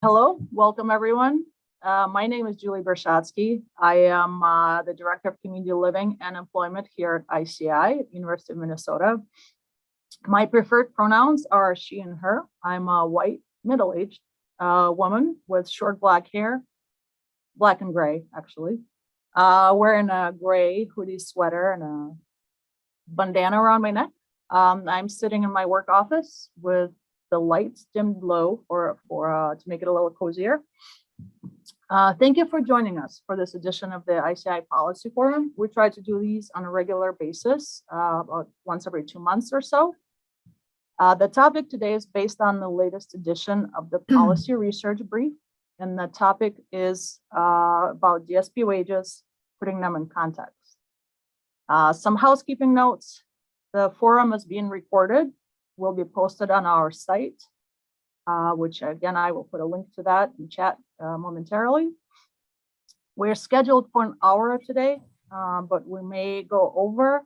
Hello, welcome everyone. My name is Julie Bershadsky. I am the Director of Community Living and Employment here at ICI, University of Minnesota. My preferred pronouns are she and her. I'm a white, middle-aged woman with short black hair, black and gray actually, wearing a gray hoodie sweater and a bandana around my neck. I'm sitting in my work office with the lights dimmed low to make it a little cozier. Thank you for joining us for this edition of the ICI Policy Forum. We try to do these on a regular basis, about once every 2 months or so. The topic today is based on the latest edition of the Policy Research Brief, and the topic is about DSP wages, putting them in context. Some housekeeping notes. The forum is being recorded, will be posted on our site, which again, I will put a link to that in chat momentarily. We're scheduled for an hour today, but we may go over.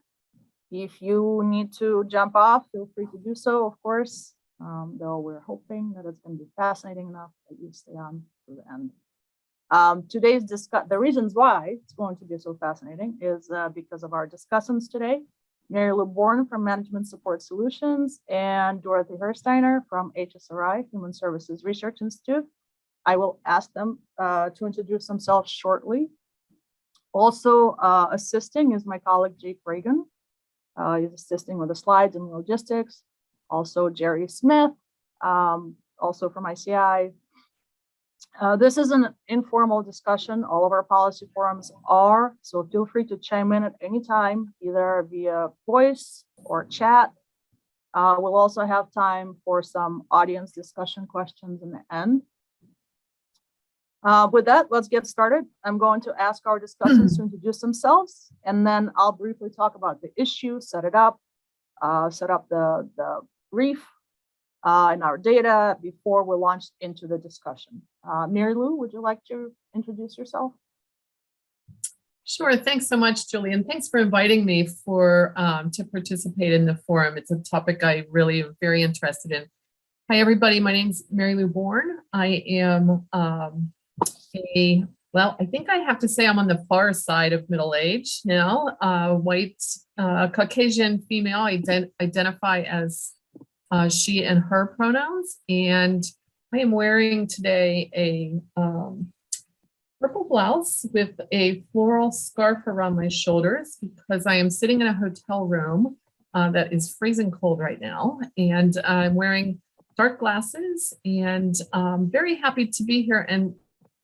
If you need to jump off, feel free to do so, of course, though we're hoping that it's going to be fascinating enough that you stay on to the end. Today's the reasons why it's going to be so fascinating is because of our discussants today. Mary Lou Bourne from Management Support Solutions and Dorothy Hiersteiner from HSRI, Human Services Research Institute. I will ask them to introduce themselves shortly. Also assisting is my colleague, Jake Reagan. He's assisting with the slides and logistics. Also Jerry Smith, also from ICI. This is an informal discussion. All of our policy forums are, so feel free to chime in at any time, either via voice or chat. We'll also have time for some audience discussion questions in the end. With that, let's get started. I'm going to ask our discussants to introduce themselves, and then I'll briefly talk about the issue, set up the brief, and our data before we launch into the discussion. Mary Lou, would you like to introduce yourself? Sure. Thanks so much, Julie, and thanks for inviting me to participate in the forum. It's a topic I really am very interested in. Hi, everybody. My name's Mary Lou Bourne. I am well, I think I have to say I'm on the far side of middle age now. White, Caucasian female. I identify as she and her pronouns, and I am wearing today a purple blouse with a floral scarf around my shoulders because I am sitting in a hotel room that is freezing cold right now, and I'm wearing dark glasses, and very happy to be here and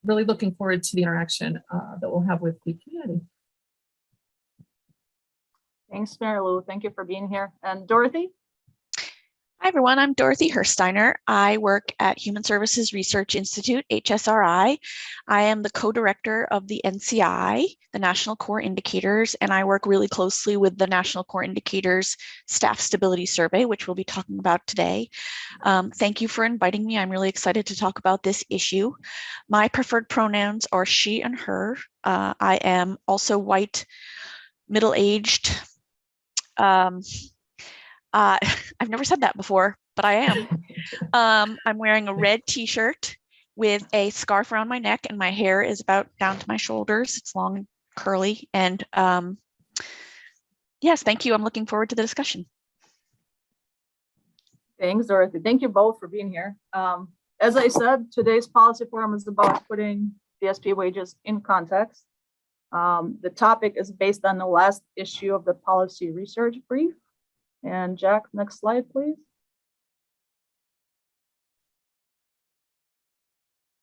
really looking forward to the interaction that we'll have with the community. Thanks, Mary Lou. Thank you for being here. And Dorothy? Hi, everyone. I'm Dorothy Hiersteiner. I work at Human Services Research Institute, HSRI. I am the co-director of the NCI, the National Core Indicators, and I work really closely with the National Core Indicators Staff Stability Survey, which we'll be talking about today. Thank you for inviting me. I'm really excited to talk about this issue. My preferred pronouns are she and her. I am also white, middle-aged. I've never said that before, but I am. I'm wearing a red t-shirt with a scarf around my neck, and my hair is about down to my shoulders. It's long and curly. And yes, thank you. I'm looking forward to the discussion. Thanks, Dorothy. Thank you both for being here. As I said, today's policy forum is about putting DSP wages in context. The topic is based on the last issue of the Policy Research Brief. And Jack, next slide, please.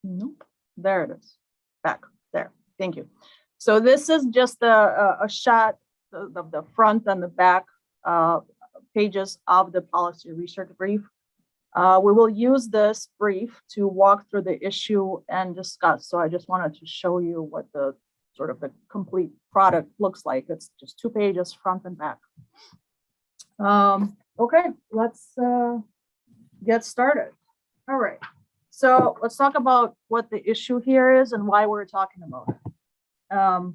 Nope, there it is, back there. Thank you. So this is just a shot of the front and the back pages of the Policy Research Brief. We will use this brief to walk through the issue and discuss. So I just wanted to show you what the sort of the complete product looks like. It's just 2 pages, front and back. Okay, let's get started. All right, so let's talk about what the issue here is and why we're talking about it.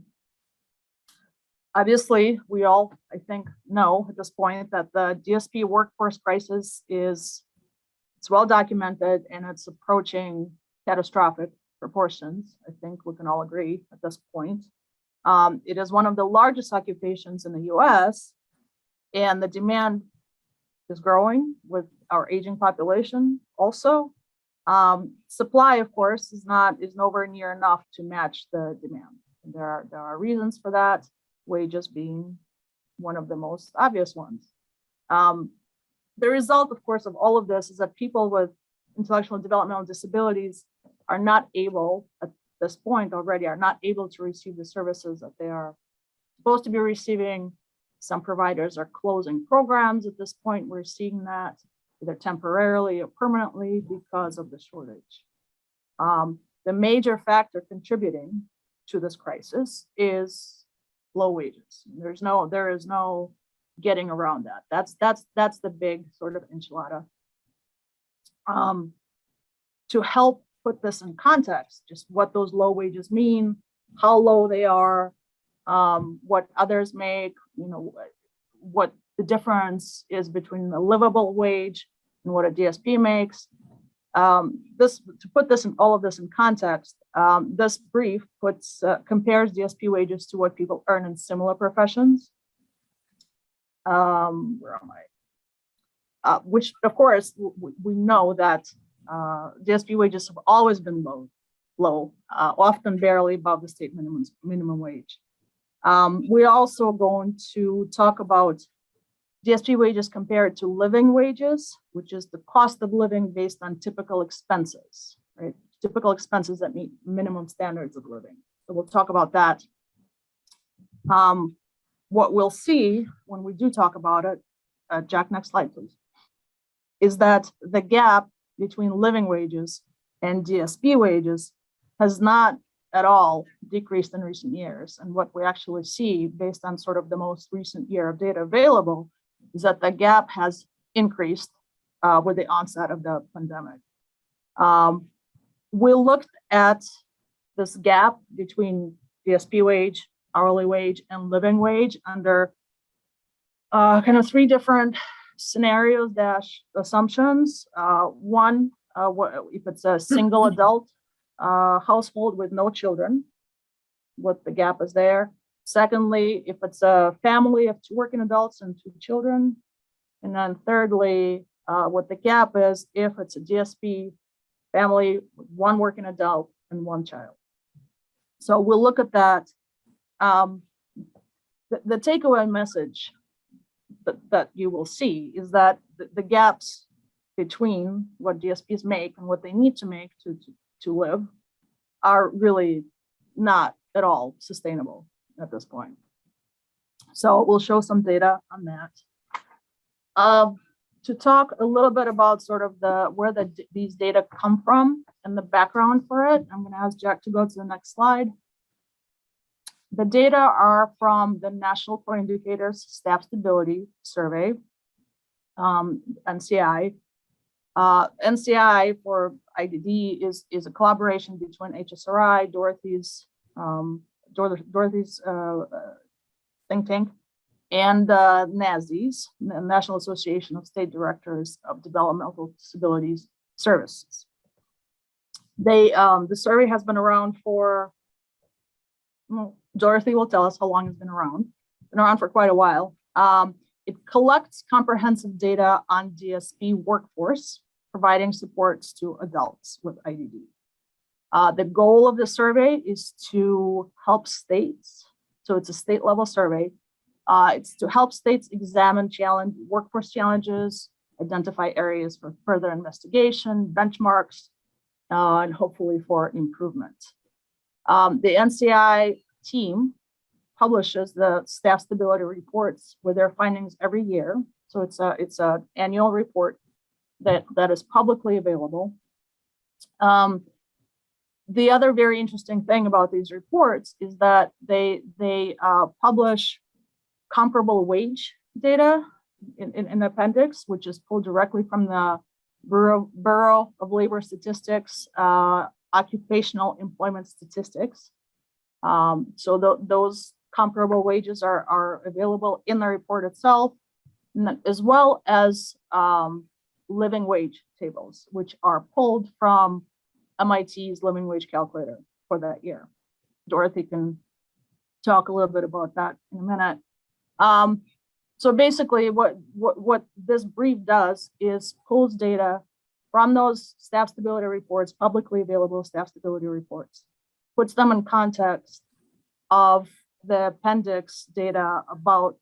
Obviously, we all, I think, know at this point that the DSP workforce crisis it's well documented and it's approaching catastrophic proportions. I think we can all agree at this point. It is one of the largest occupations in the US, and the demand is growing with our aging population also. Supply, of course, is nowhere near enough to match the demand. There are reasons for that, wages being one of the most obvious ones. The result, of course, of all of this is that people with intellectual and developmental disabilities are not able, at this point already, are not able to receive the services that they are supposed to be receiving. Some providers are closing programs at this point. We're seeing that either temporarily or permanently because of the shortage. The major factor contributing to this crisis is low wages. There is no getting around that. That's the big sort of enchilada. To help put this in context, just what those low wages mean, how low they are, what others make, what the difference is between the livable wage and what a DSP makes. To put all of this in context, this brief compares DSP wages to what people earn in similar professions. Where am I? Which, of course, we know that DSP wages have always been low, often barely above the state minimum wage. We're also going to talk about DSP wages compared to living wages, which is the cost of living based on typical expenses, right? Typical expenses that meet minimum standards of living. So we'll talk about that. What we'll see when we do talk about it, Jack, next slide, please, is that the gap between living wages and DSP wages has not at all decreased in recent years. And what we actually see based on sort of the most recent year of data available is that the gap has increased with the onset of the pandemic. We looked at this gap between DSP wage, hourly wage, and living wage under kind of three different scenarios - assumptions. One, if it's a single adult household with no children, what the gap is there. Secondly, if it's a family of 2 working adults and 2 children. And then thirdly, what the gap is if it's a DSP family with 1 working adult and 1 child. So we'll look at that. The takeaway message that you will see is that the gaps between what DSPs make and what they need to make to live are really not at all sustainable at this point. So we'll show some data on that. To talk a little bit about sort of where these data come from and the background for it, I'm going to ask Jack to go to the next slide. The data are from the National Core Indicators Staff Stability Survey, NCI. NCI for IDD is a collaboration between HSRI, Dorothy's think tank, and NASDS, the National Association of State Directors of Developmental Disabilities Services. The survey has been around for, well, Dorothy will tell us how long it's been around. Been around for quite a while. It collects comprehensive data on DSP workforce, providing supports to adults with IDD. The goal of the survey is to help states, so it's a state level survey, it's to help states examine workforce challenges, identify areas for further investigation, benchmarks, and hopefully for improvement. The NCI team publishes the staff stability reports with their findings every year. So it's an annual report that is publicly available. The other very interesting thing about these reports is that they publish comparable wage data in an appendix, which is pulled directly from the Bureau of Labor Statistics, occupational employment statistics. So those comparable wages are available in the report itself, as well as living wage tables, which are pulled from MIT's living wage calculator for that year. Dorothy can talk a little bit about that in a minute. So basically what this brief does is pulls data from those staff stability reports, publicly available staff stability reports, puts them in context of the appendix data about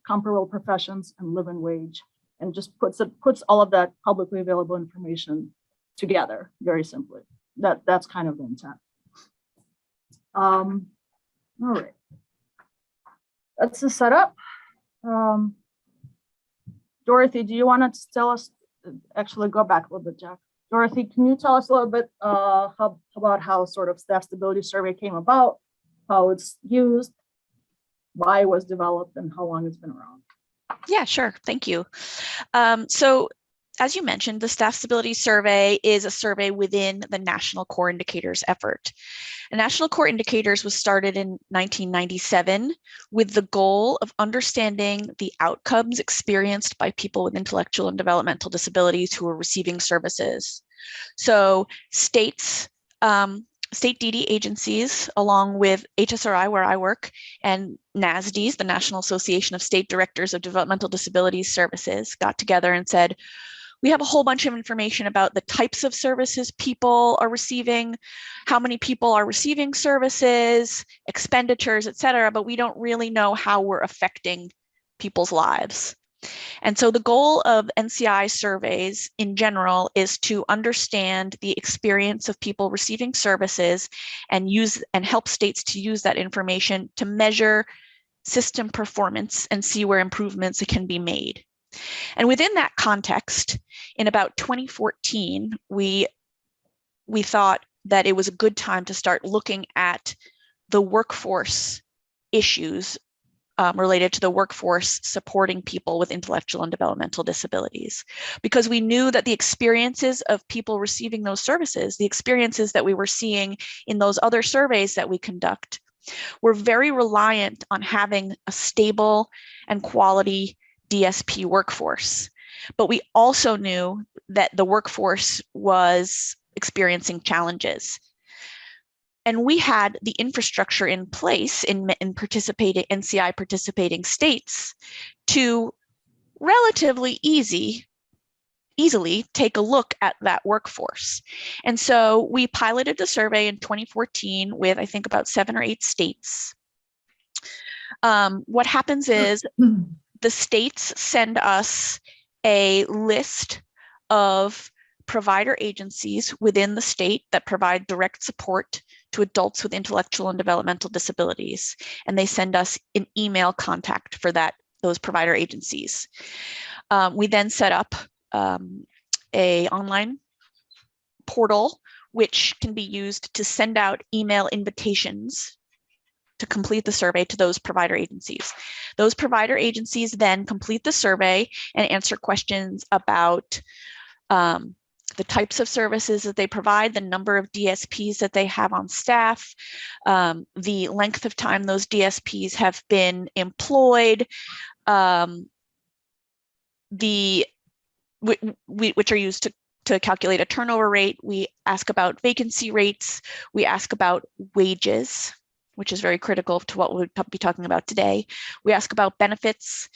comparable professions and living wage, and just puts all of that publicly available information together very simply. That's kind of the intent. All right, that's the setup. Dorothy, do you want to tell us, actually go back a little bit, Jack. Dorothy, can you tell us a little bit about how sort of staff stability survey came about, how it's used, why it was developed, and how long it's been around? Yeah, sure. Thank you. So as you mentioned, the Staff Stability Survey is a survey within the National Core Indicators effort. And National Core Indicators was started in 1997 with the goal of understanding the outcomes experienced by people with intellectual and developmental disabilities who are receiving services. So states, state DD agencies, along with HSRI, where I work, and NASDs, the National Association of State Directors of Developmental Disabilities Services, got together and said, we have a whole bunch of information about the types of services people are receiving, how many people are receiving services, expenditures, et cetera, but we don't really know how we're affecting people's lives. And so the goal of NCI surveys in general is to understand the experience of people receiving services and help states to use that information to measure system performance and see where improvements can be made. And within that context, in about 2014, we thought that it was a good time to start looking at the workforce issues related to the workforce supporting people with intellectual and developmental disabilities, because we knew that the experiences of people receiving those services, the experiences that we were seeing in those other surveys that we conduct, were very reliant on having a stable and quality DSP workforce. But we also knew that the workforce was experiencing challenges. And we had the infrastructure in place in participating NCI participating states to relatively easily take a look at that workforce. And so we piloted the survey in 2014 with, I think, about 7 or 8 states. What happens is the states send us a list of provider agencies within the state that provide direct support to adults with intellectual and developmental disabilities. And they send us an email contact for those provider agencies. We then set up a online portal, which can be used to send out email invitations to complete the survey to those provider agencies. Those provider agencies then complete the survey and answer questions about the types of services that they provide, the number of DSPs that they have on staff, the length of time those DSPs have been employed, which are used to calculate a turnover rate. We ask about vacancy rates. We ask about wages, which is very critical to what we'll be talking about today. We ask about benefits.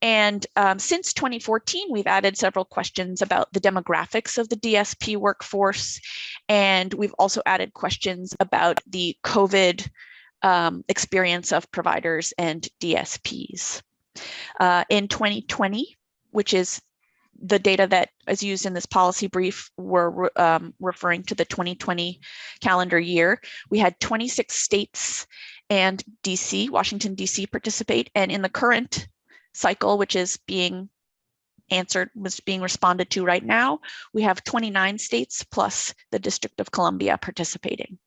And since 2014, we've added several questions about the demographics of the DSP workforce. And we've also added questions about the COVID experience of providers and DSPs. In 2020, which is the data that is used in this policy brief, we're referring to the 2020 calendar year. We had 26 states and DC, Washington, DC participate. And in the current cycle, which is being responded to right now, we have 29 states plus the District of Columbia participating.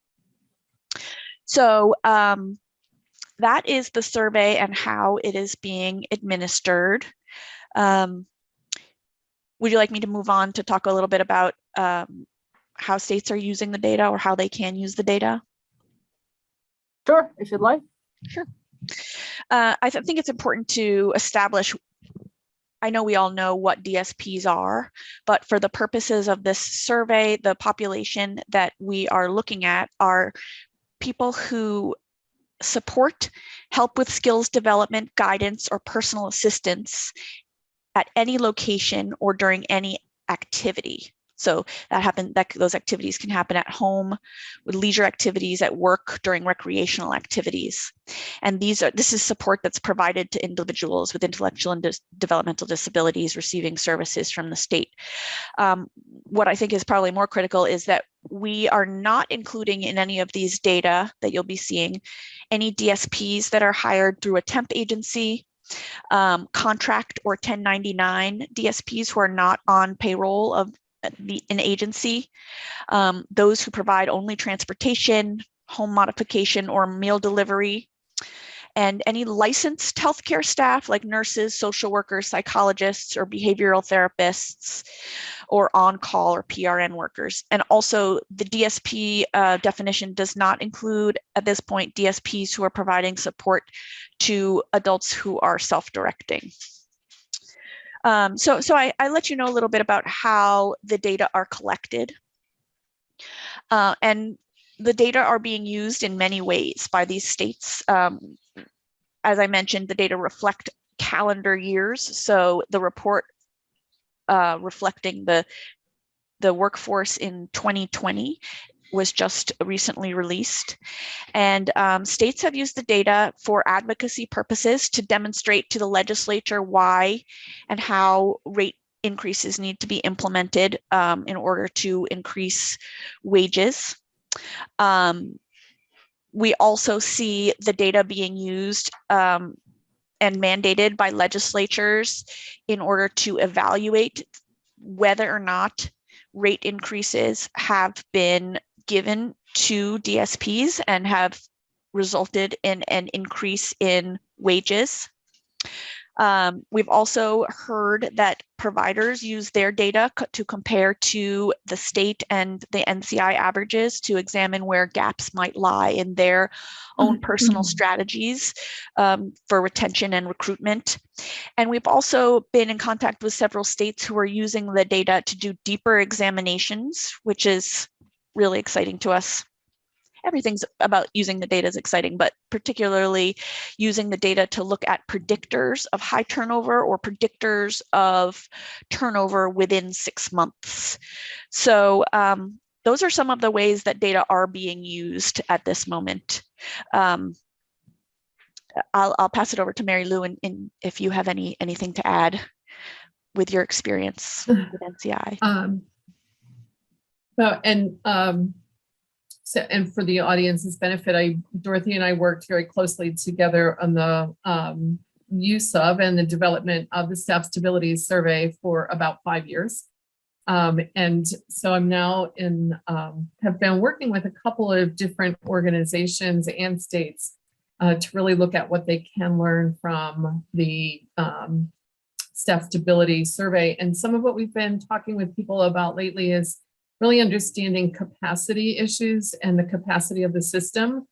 So that is the survey and how it is being administered. Would you like me to move on to talk a little bit about how states are using the data or how they can use the data? Sure, if you'd like. Sure. I think it's important to establish I know we all know what DSPs are, but for the purposes of this survey, the population that we are looking at are people who support, help with skills development, guidance, or personal assistance at any location or during any activity. So those activities can happen at home, with leisure activities, at work, during recreational activities. And this is support that's provided to individuals with intellectual and developmental disabilities receiving services from the state. What I think is probably more critical is that we are not including in any of these data that you'll be seeing any DSPs that are hired through a temp agency, contract or 1099 DSPs who are not on payroll of an agency, those who provide only transportation, home modification, or meal delivery, and any licensed healthcare staff like nurses, social workers, psychologists, or behavioral therapists, or on-call or PRN workers. And also the DSP definition does not include at this point DSPs who are providing support to adults who are self-directing. So I let you know a little bit about how the data are collected. And the data are being used in many ways by these states. As I mentioned, the data reflect calendar years. So the report reflecting the workforce in 2020 was just recently released. And states have used the data for advocacy purposes to demonstrate to the legislature why and how rate increases need to be implemented in order to increase wages. We also see the data being used and mandated by legislatures in order to evaluate whether or not rate increases have been given to DSPs and have resulted in an increase in wages. We've also heard that providers use their data to compare to the state and the NCI averages to examine where gaps might lie in their own personal strategies for retention and recruitment. And we've also been in contact with several states who are using the data to do deeper examinations, which is really exciting to us. Everything's about using the data is exciting, but particularly using the data to look at predictors of high turnover or predictors of turnover within 6 months. So those are some of the ways that data are being used at this moment. I'll pass it over to Mary Lou, and if you have anything to add with your experience with NCI. So, and for the audience's benefit, Dorothy and I worked very closely together on the use of and the development of the Staff Stability Survey for about 5 years. And so I'm now have been working with a couple of different organizations and states to really look at what they can learn from the Staff Stability Survey. And some of what we've been talking with people about lately is really understanding capacity issues and the capacity of the system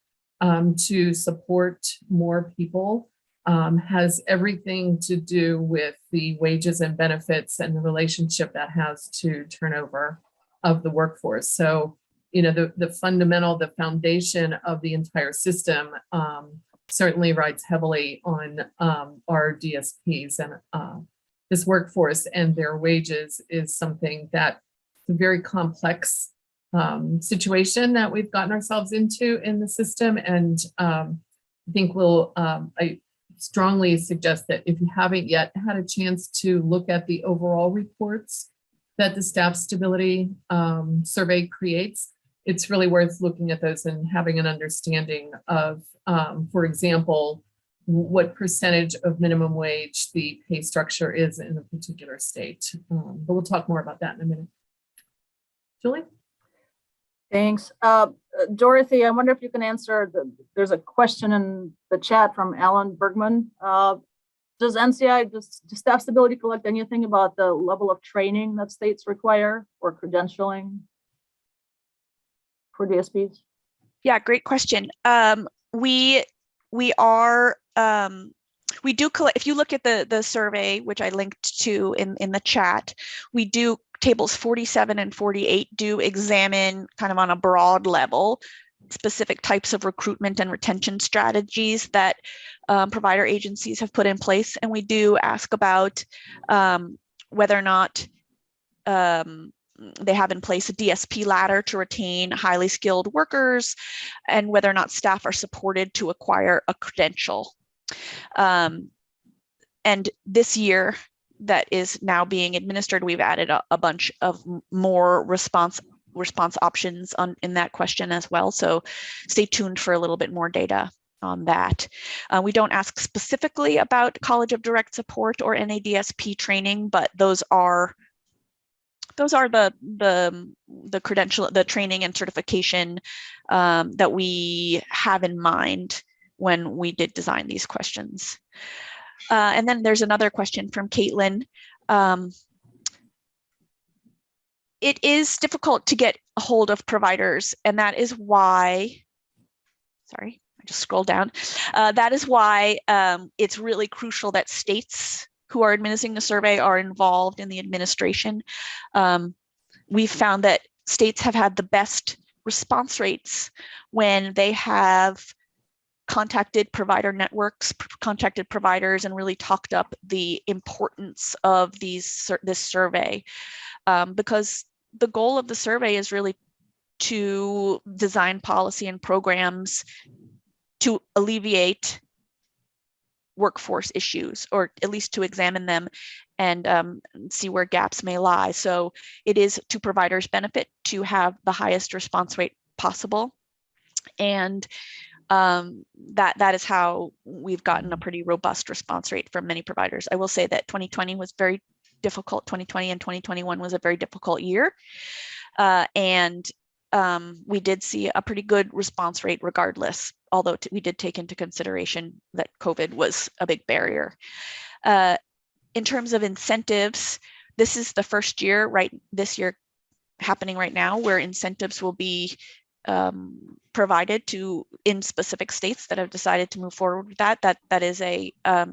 to support more people has everything to do with the wages and benefits and the relationship that has to turnover of the workforce. So, you know, the foundation of the entire system certainly rides heavily on our DSPs, and this workforce and their wages is something that a very complex situation that we've gotten ourselves into in the system. And I think I strongly suggest that if you haven't yet had a chance to look at the overall reports that the Staff Stability Survey creates, it's really worth looking at those and having an understanding of, for example, what percentage of minimum wage the pay structure is in a particular state. But we'll talk more about that in a minute. Julie? Thanks. Dorothy, I wonder if you can answer, there's a question in the chat from Alan Bergman. Does NCI, does Staff Stability collect anything about the level of training that states require or credentialing for DSPs? Yeah, great question. We are We do collect, if you look at the survey, which I linked to in the chat, we do tables 47 and 48 do examine kind of on a broad level specific types of recruitment and retention strategies that provider agencies have put in place. And we do ask about whether or not they have in place a DSP ladder to retain highly skilled workers, and whether or not staff are supported to acquire a credential. And this year that is now being administered, we've added a bunch of more response options in that question as well. So stay tuned for a little bit more data on that. We don't ask specifically about College of Direct Support or NADSP training, but those are the credential, the training and certification that we have in mind when we did design these questions. And then there's another question from Caitlin. It is difficult to get a hold of providers, and that is why, sorry, I just scrolled down. That is why it's really crucial that states who are administering the survey are involved in the administration. We've found that states have had the best response rates when they have contacted provider networks, contacted providers, and really talked up the importance of this survey. Because the goal of the survey is really to design policy and programs to alleviate workforce issues, or at least to examine them and see where gaps may lie. So it is to providers' benefit to have the highest response rate possible. And that is how we've gotten a pretty robust response rate from many providers. I will say that 2020 was very difficult. 2020 and 2021 was a very difficult year. And we did see a pretty good response rate regardless, although we did take into consideration that COVID was a big barrier. In terms of incentives, this is the first year, this year happening right now, where incentives will be provided in specific states that have decided to move forward with that. That is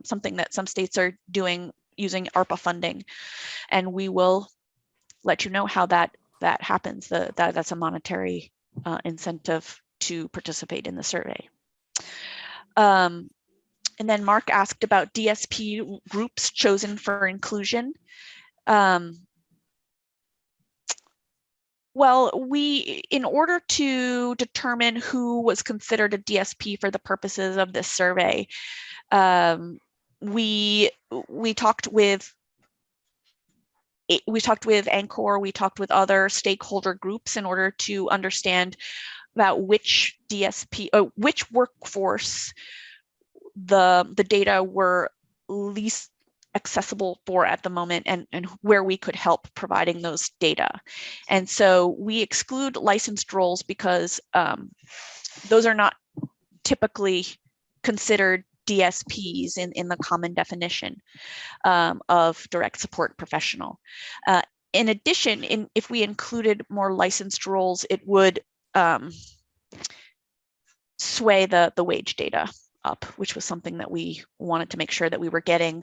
something that some states are doing using Arpa funding, and we will let you know how that happens. That's a monetary incentive to participate in the survey. And then Mark asked about DSP groups chosen for inclusion. Well, in order to determine who was considered a DSP for the purposes of this survey, we talked with Anchor, we talked with other stakeholder groups in order to understand about which DSP, which workforce the data were least accessible for at the moment, and where we could help providing those data. And so we exclude licensed roles because those are not typically considered DSPs in the common definition of direct support professional. In addition, if we included more licensed roles, it would sway the wage data up, which was something that we wanted to make sure that we were getting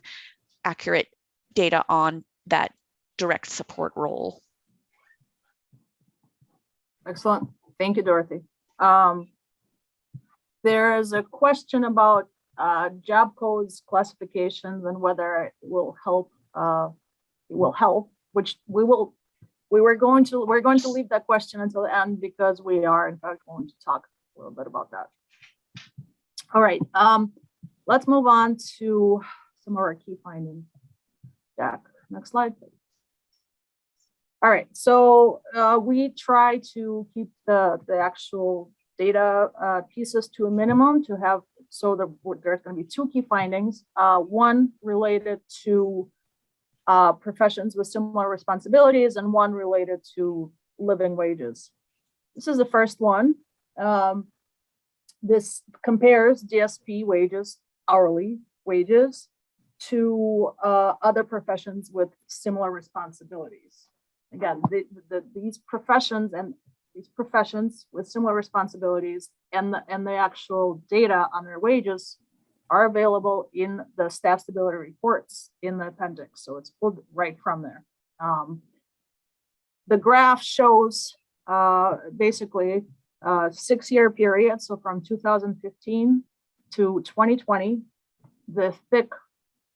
accurate data on that direct support role. Excellent. Thank you, Dorothy. There is a question about job codes classifications and whether it will help. Which we're going to leave that question until the end, because we are in fact going to talk a little bit about that. All right, let's move on to some of our key findings. Jack, next slide, please. All right, so we try to keep the actual data pieces to a minimum to have, so there's going to be two key findings. One related to professions with similar responsibilities, and one related to living wages. This is the first one. This compares DSP wages, hourly wages, to other professions with similar responsibilities. Again, these professions with similar responsibilities and the actual data on their wages are available in the staff stability reports in the appendix. So it's pulled right from there. The graph shows basically a 6-year period. So from 2015 to 2020, the thick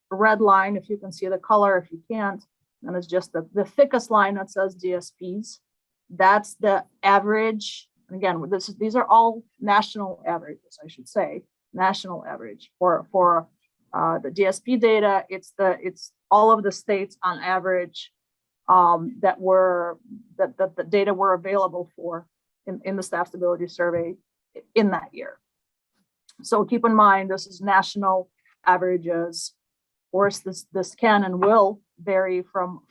red line, if you can see the color, if you can't, then it's just the thickest line that says DSPs. That's the average. And again, these are all national averages, I should say, national average for the DSP data. It's all of the states on average that the data were available for in the staff stability survey in that year. So keep in mind, this is national averages. Of course, this can and will vary from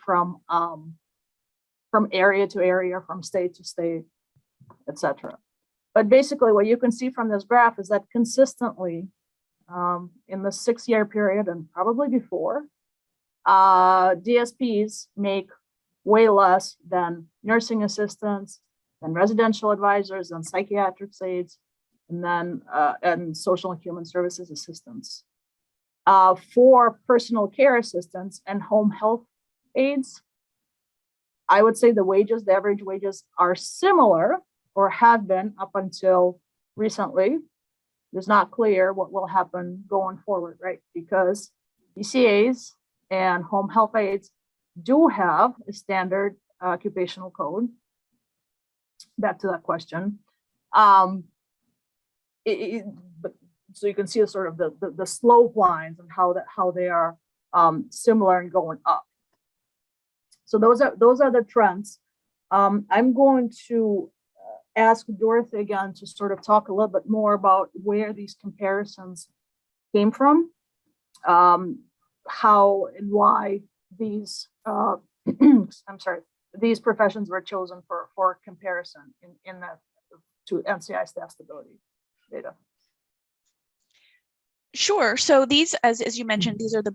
area to area, from state to state, etc. But basically, what you can see from this graph is that consistently in the 6-year period and probably before, DSPs make way less than nursing assistants, than residential advisors, and psychiatric aides, and then and social and human services assistants. For personal care assistants and home health aides, I would say the average wages are similar, or have been up until recently. It's not clear what will happen going forward, right? Because PCAs and home health aides do have a standard occupational code. Back to that question. So you can see sort of the slope lines and how they are similar and going up. So those are the trends. I'm going to ask Dorothy again to sort of talk a little bit more about where these comparisons came from, how and why these these professions were chosen for comparison in the to NCI staff stability data. Sure. So these, as you mentioned, these are the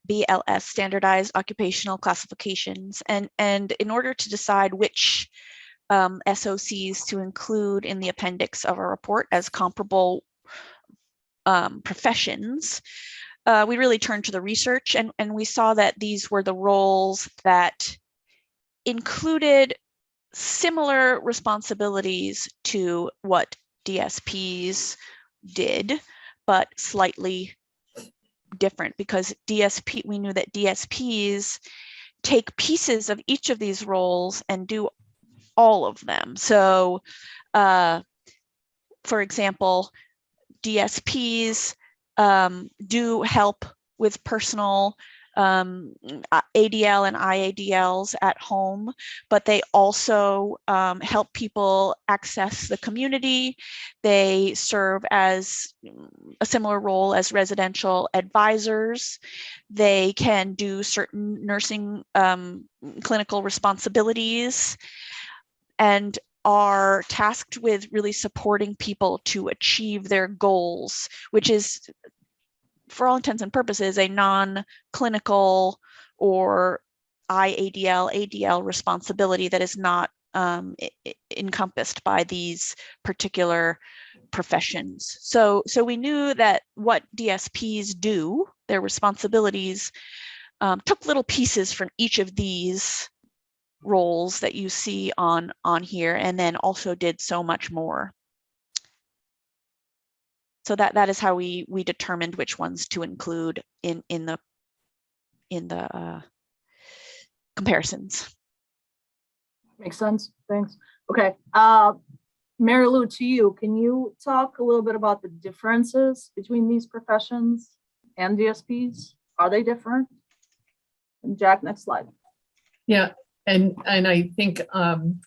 BLS standardized occupational classifications, and in order to decide which SOCs to include in the appendix of our report as comparable professions, we really turned to the research, and we saw that these were the roles that included similar responsibilities to what DSPs did, but slightly different, because we knew that DSPs take pieces of each of these roles and do all of them. So, for example, DSPs do help with personal ADL and IADLs at home, but they also help people access the community. They serve as a similar role as residential advisors. They can do certain nursing clinical responsibilities, and are tasked with really supporting people to achieve their goals, which is, for all intents and purposes, a non-clinical or IADL, ADL responsibility that is not encompassed by these particular professions. So we knew that what DSPs do, their responsibilities, took little pieces from each of these roles that you see on here, and then also did so much more. So that is how we determined which ones to include in the comparisons. Makes sense. Thanks. Okay. Mary Lou, to you, can you talk a little bit about the differences between these professions and DSPs? Are they different? And Jack, next slide. Yeah, and I think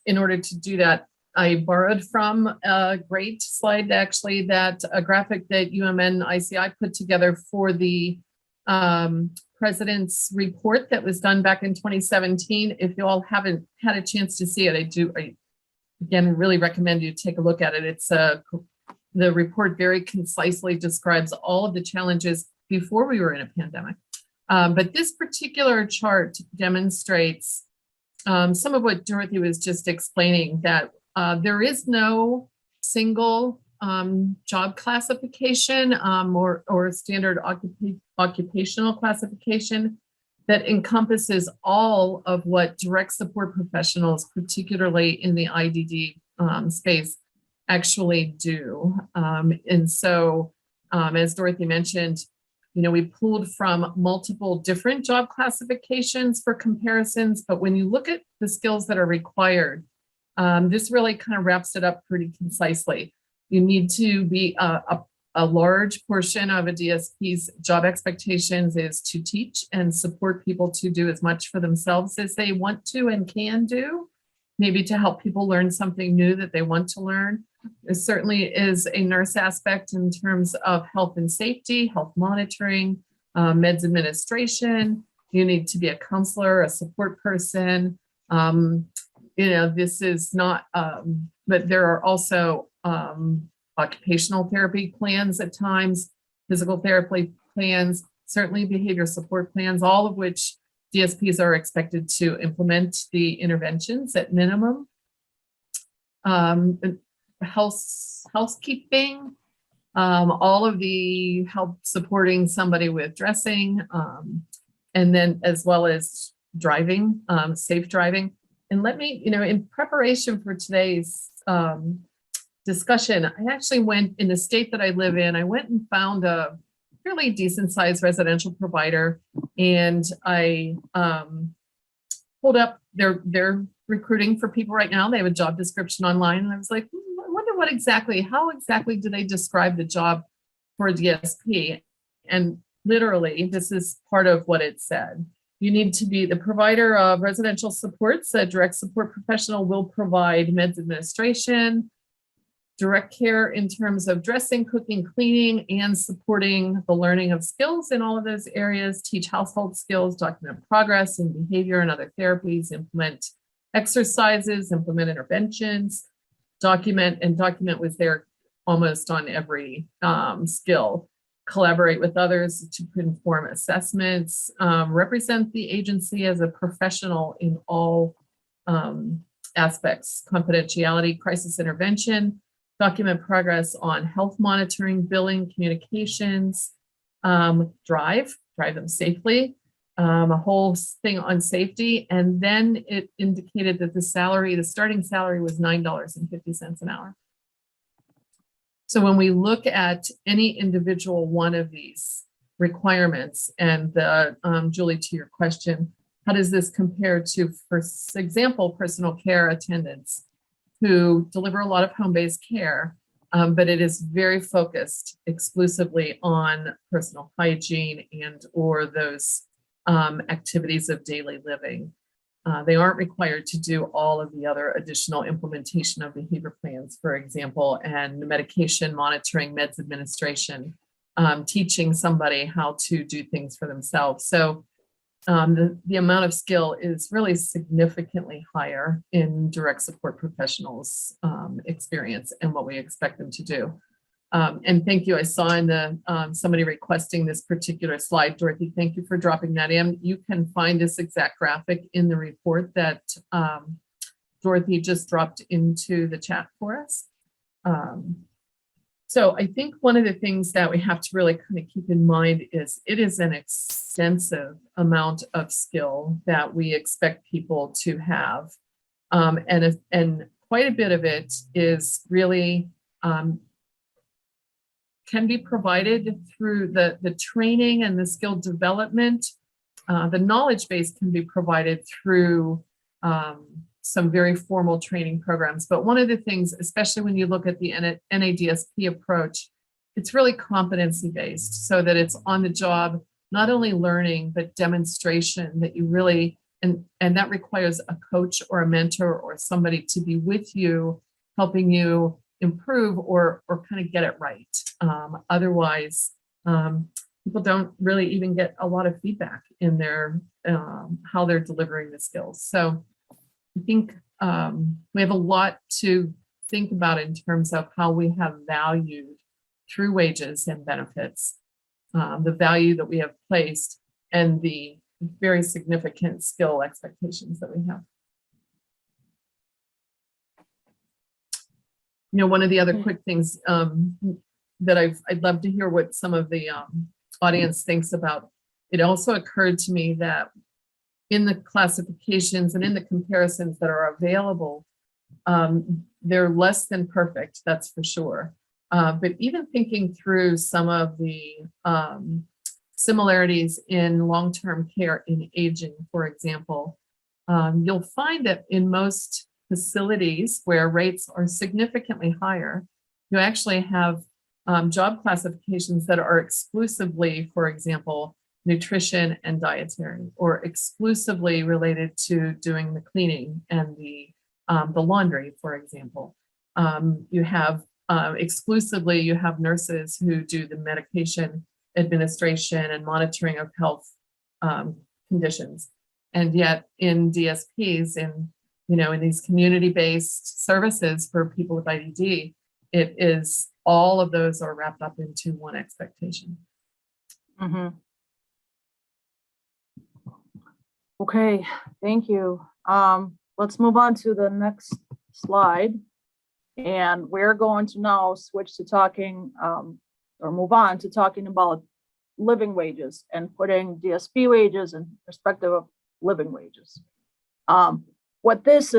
in order to do that, I borrowed from a great slide, actually, that a graphic that UMN ICI put together for the president's report that was done back in 2017. If you all haven't had a chance to see it, I again really recommend you take a look at it. It's the report very concisely describes all of the challenges before we were in a pandemic. But this particular chart demonstrates some of what Dorothy was just explaining, that there is no single job classification or standard occupational classification that encompasses all of what direct support professionals, particularly in the IDD space, actually do. And so, as Dorothy mentioned, we pulled from multiple different job classifications for comparisons, but when you look at the skills that are required, this really kind of wraps it up pretty concisely. You need to be a large portion of a DSP's job expectations is to teach and support people to do as much for themselves as they want to and can do, maybe to help people learn something new that they want to learn. There certainly is a nurse aspect in terms of health and safety, health monitoring, meds administration. You need to be a counselor, a support person. This is not, but there are also occupational therapy plans at times, physical therapy plans, certainly behavior support plans, all of which DSPs are expected to implement the interventions at minimum. Housekeeping, all of the help supporting somebody with dressing, and then as well as driving, safe driving. And let me, in preparation for today's discussion, I actually went in the state that I live in, I went and found a fairly decent sized residential provider, and I pulled up their recruiting for people right now. They have a job description online, and I was like, I wonder how exactly do they describe the job for a DSP? And literally, this is part of what it said. You need to be the provider of residential supports. A direct support professional will provide meds administration, direct care in terms of dressing, cooking, cleaning, and supporting the learning of skills in all of those areas, teach household skills, document progress in behavior and other therapies, implement exercises, implement interventions, document was there almost on every skill, collaborate with others to inform assessments, represent the agency as a professional in all aspects, confidentiality, crisis intervention, document progress on health monitoring, billing, communications, drive them safely, a whole thing on safety. And then it indicated that the starting salary was $9.50 an hour. So when we look at any individual one of these requirements, and Julie, to your question, how does this compare to, for example, personal care attendants who deliver a lot of home-based care, but it is very focused exclusively on personal hygiene and or those activities of daily living. They aren't required to do all of the other additional implementation of behavior plans, for example, and medication monitoring, meds administration, teaching somebody how to do things for themselves. So the amount of skill is really significantly higher in direct support professionals' experience and what we expect them to do. And thank you. I saw in the somebody requesting this particular slide. Dorothy, thank you for dropping that in. You can find this exact graphic in the report that Dorothy just dropped into the chat for us. So I think one of the things that we have to really kind of keep in mind is it is an extensive amount of skill that we expect people to have. And quite a bit of it is really can be provided through the training and the skill development. The knowledge base can be provided through some very formal training programs. But one of the things, especially when you look at the NADSP approach, it's really competency based, so that it's on the job, not only learning, but demonstration that you really, and that requires a coach or a mentor or somebody to be with you, helping you improve or kind of get it right. Otherwise, people don't really even get a lot of feedback in their how they're delivering the skills. So I think we have a lot to think about in terms of how we have valued through wages and benefits, the value that we have placed and the very significant skill expectations that we have. one of the other quick things that I'd love to hear what some of the audience thinks about. It also occurred to me that in the classifications and in the comparisons that are available, they're less than perfect, that's for sure. But even thinking through some of the similarities in long-term care in aging, for example, you'll find that in most facilities where rates are significantly higher, you actually have job classifications that are exclusively, for example, nutrition and dietary, or exclusively related to doing the cleaning and the laundry, for example. You have exclusively, you have nurses who do the medication administration and monitoring of health conditions. And yet in DSPs, in these community-based services for people with IDD, it is all of those are wrapped up into one expectation. Mm-hmm. Okay, thank you. Let's move on to the next slide. And we're going to now switch to talking, or move on to talking about living wages and putting DSP wages in perspective of living wages. What this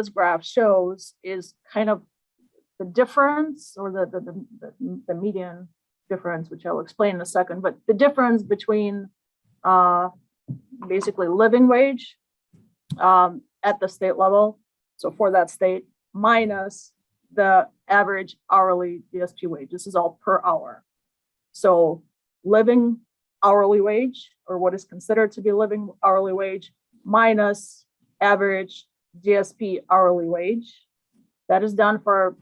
graph shows is kind of the difference, or the median difference, which I'll explain in a second, but the difference between basically living wage at the state level, so for that state, minus the average hourly DSP wage. This is all per hour. So living hourly wage, or what is considered to be living hourly wage, minus average DSP hourly wage. That is done for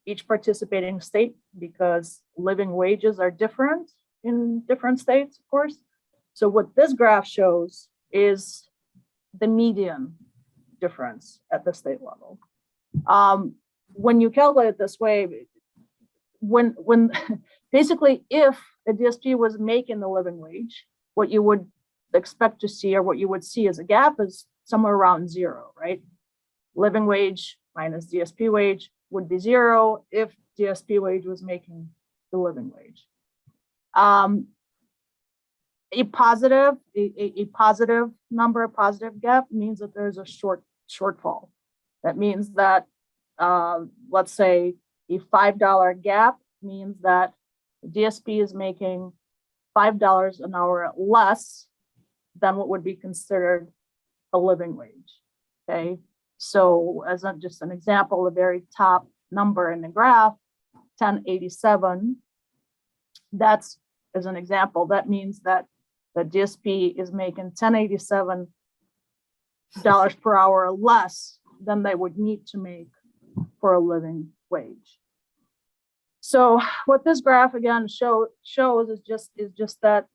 each participating state because living wages are different in different states, of course. So what this graph shows is the median difference at the state level. When you calculate it this way, when basically if a DSP was making the living wage, what you would expect to see, or what you would see as a gap, is somewhere around zero, right? Living wage minus DSP wage would be zero if DSP wage was making the living wage. A positive number, a positive gap, means that there's a shortfall. That means that, let's say, a $5 gap means that the DSP is making $5 an hour less than what would be considered a living wage. Okay, so as just an example, the very top number in the graph, 1087, that's as an example, that means that the DSP is making $1087 per hour less than they would need to make for a living wage. So what this graph again shows is just that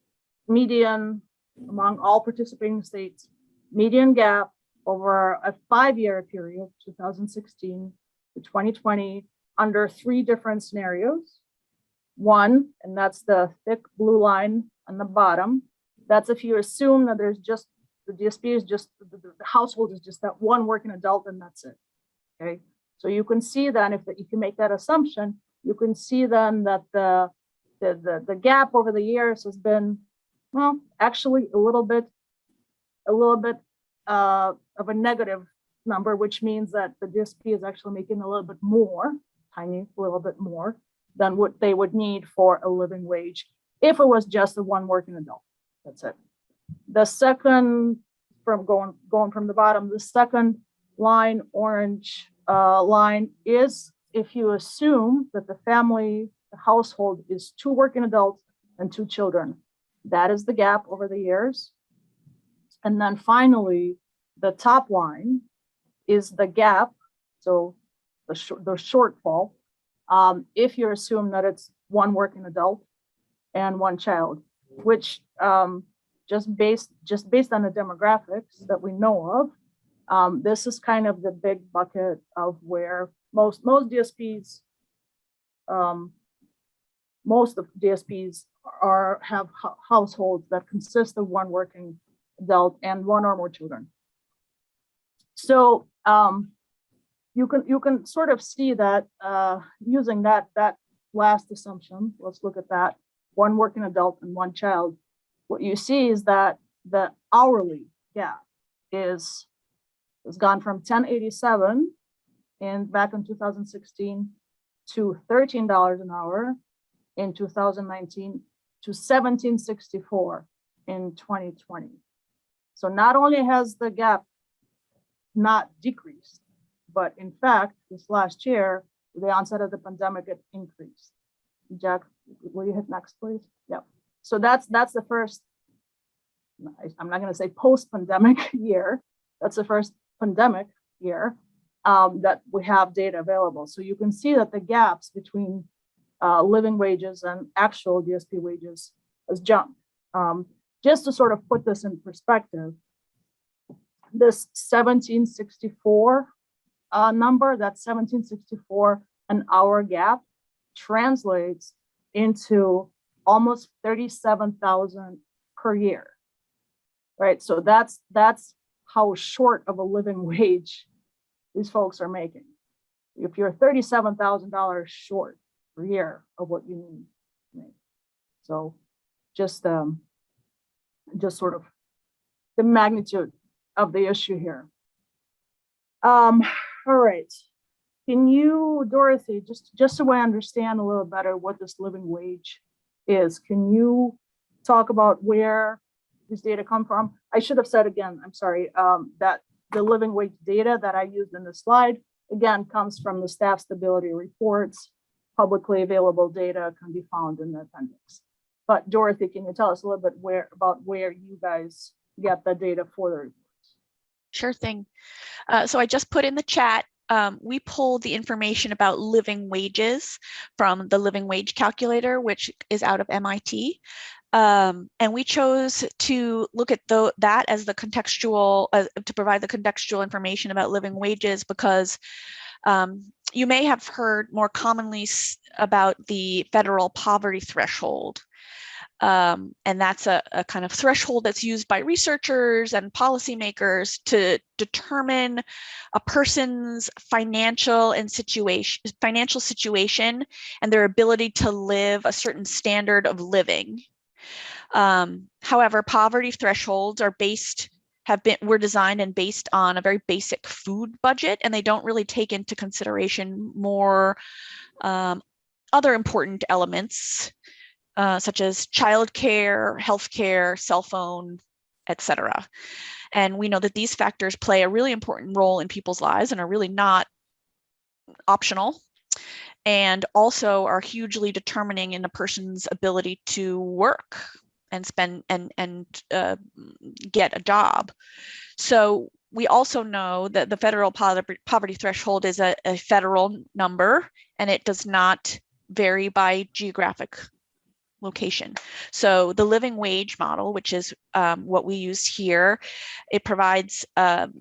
median among all participating states, median gap over a 5-year period, 2016 to 2020, under 3 different scenarios. One, and that's the thick blue line on the bottom, that's if you assume that there's just, the DSP is just, the household is just that one working adult and that's it, okay? So you can see then, if you make that assumption, you can see then that the gap over the years has been, well, actually a little bit of a negative number, which means that the DSP is actually making a little bit more, tiny little bit more than what they would need for a living wage if it was just the one working adult. That's it. The second, from going from the bottom, the second line, orange line, is if you assume that the household is 2 working adults and 2 children. That is the gap over the years. And then finally, the top line is the gap, so the shortfall, if you assume that it's 1 working adult and 1 child, which just based on the demographics that we know of, this is kind of the big bucket of where most DSPs, most of DSPs have households that consist of 1 working adult and 1 or more children. So you can sort of see that using that last assumption. Let's look at that. One working adult and one child. What you see is that the hourly gap has gone from 1087 back in 2016 to $13 an hour in 2019 to 1764 in 2020. So not only has the gap not decreased, but in fact, this last year, the onset of the pandemic, it increased. Jack, will you hit next, please? Yep. So that's the first, I'm not going to say post-pandemic year. That's the first pandemic year that we have data available. So you can see that the gaps between living wages and actual DSP wages has jumped. Just to sort of put this in perspective, this 1764 number, that 1764 an hour gap translates into almost 37,000 per year, right? So that's how short of a living wage these folks are making. If you're $37,000 short per year of what you need to make. So just sort of the magnitude of the issue here. All right. Can you, Dorothy, just so I understand a little better what this living wage is, can you talk about where this data come from? I should have said again, I'm sorry, that the living wage data that I used in the slide, again, comes from the staff stability reports. Publicly available data can be found in the appendix. But Dorothy, can you tell us a little bit about where you guys get the data for the reports? Sure thing. So I just put in the chat, we pulled the information about living wages from the living wage calculator, which is out of MIT. And we chose to look at that as the contextual, to provide the contextual information about living wages, because you may have heard more commonly about the federal poverty threshold. And that's a kind of threshold that's used by researchers and policymakers to determine a person's financial situation and their ability to live a certain standard of living. However, poverty thresholds were designed and based on a very basic food budget, and they don't really take into consideration more other important elements, such as childcare, healthcare, cell phone, etc. And we know that these factors play a really important role in people's lives and are really not optional, and also are hugely determining in a person's ability to work and spend and get a job. So we also know that the federal poverty threshold is a federal number, and it does not vary by geographic location. So the living wage model, which is what we use here, it provides an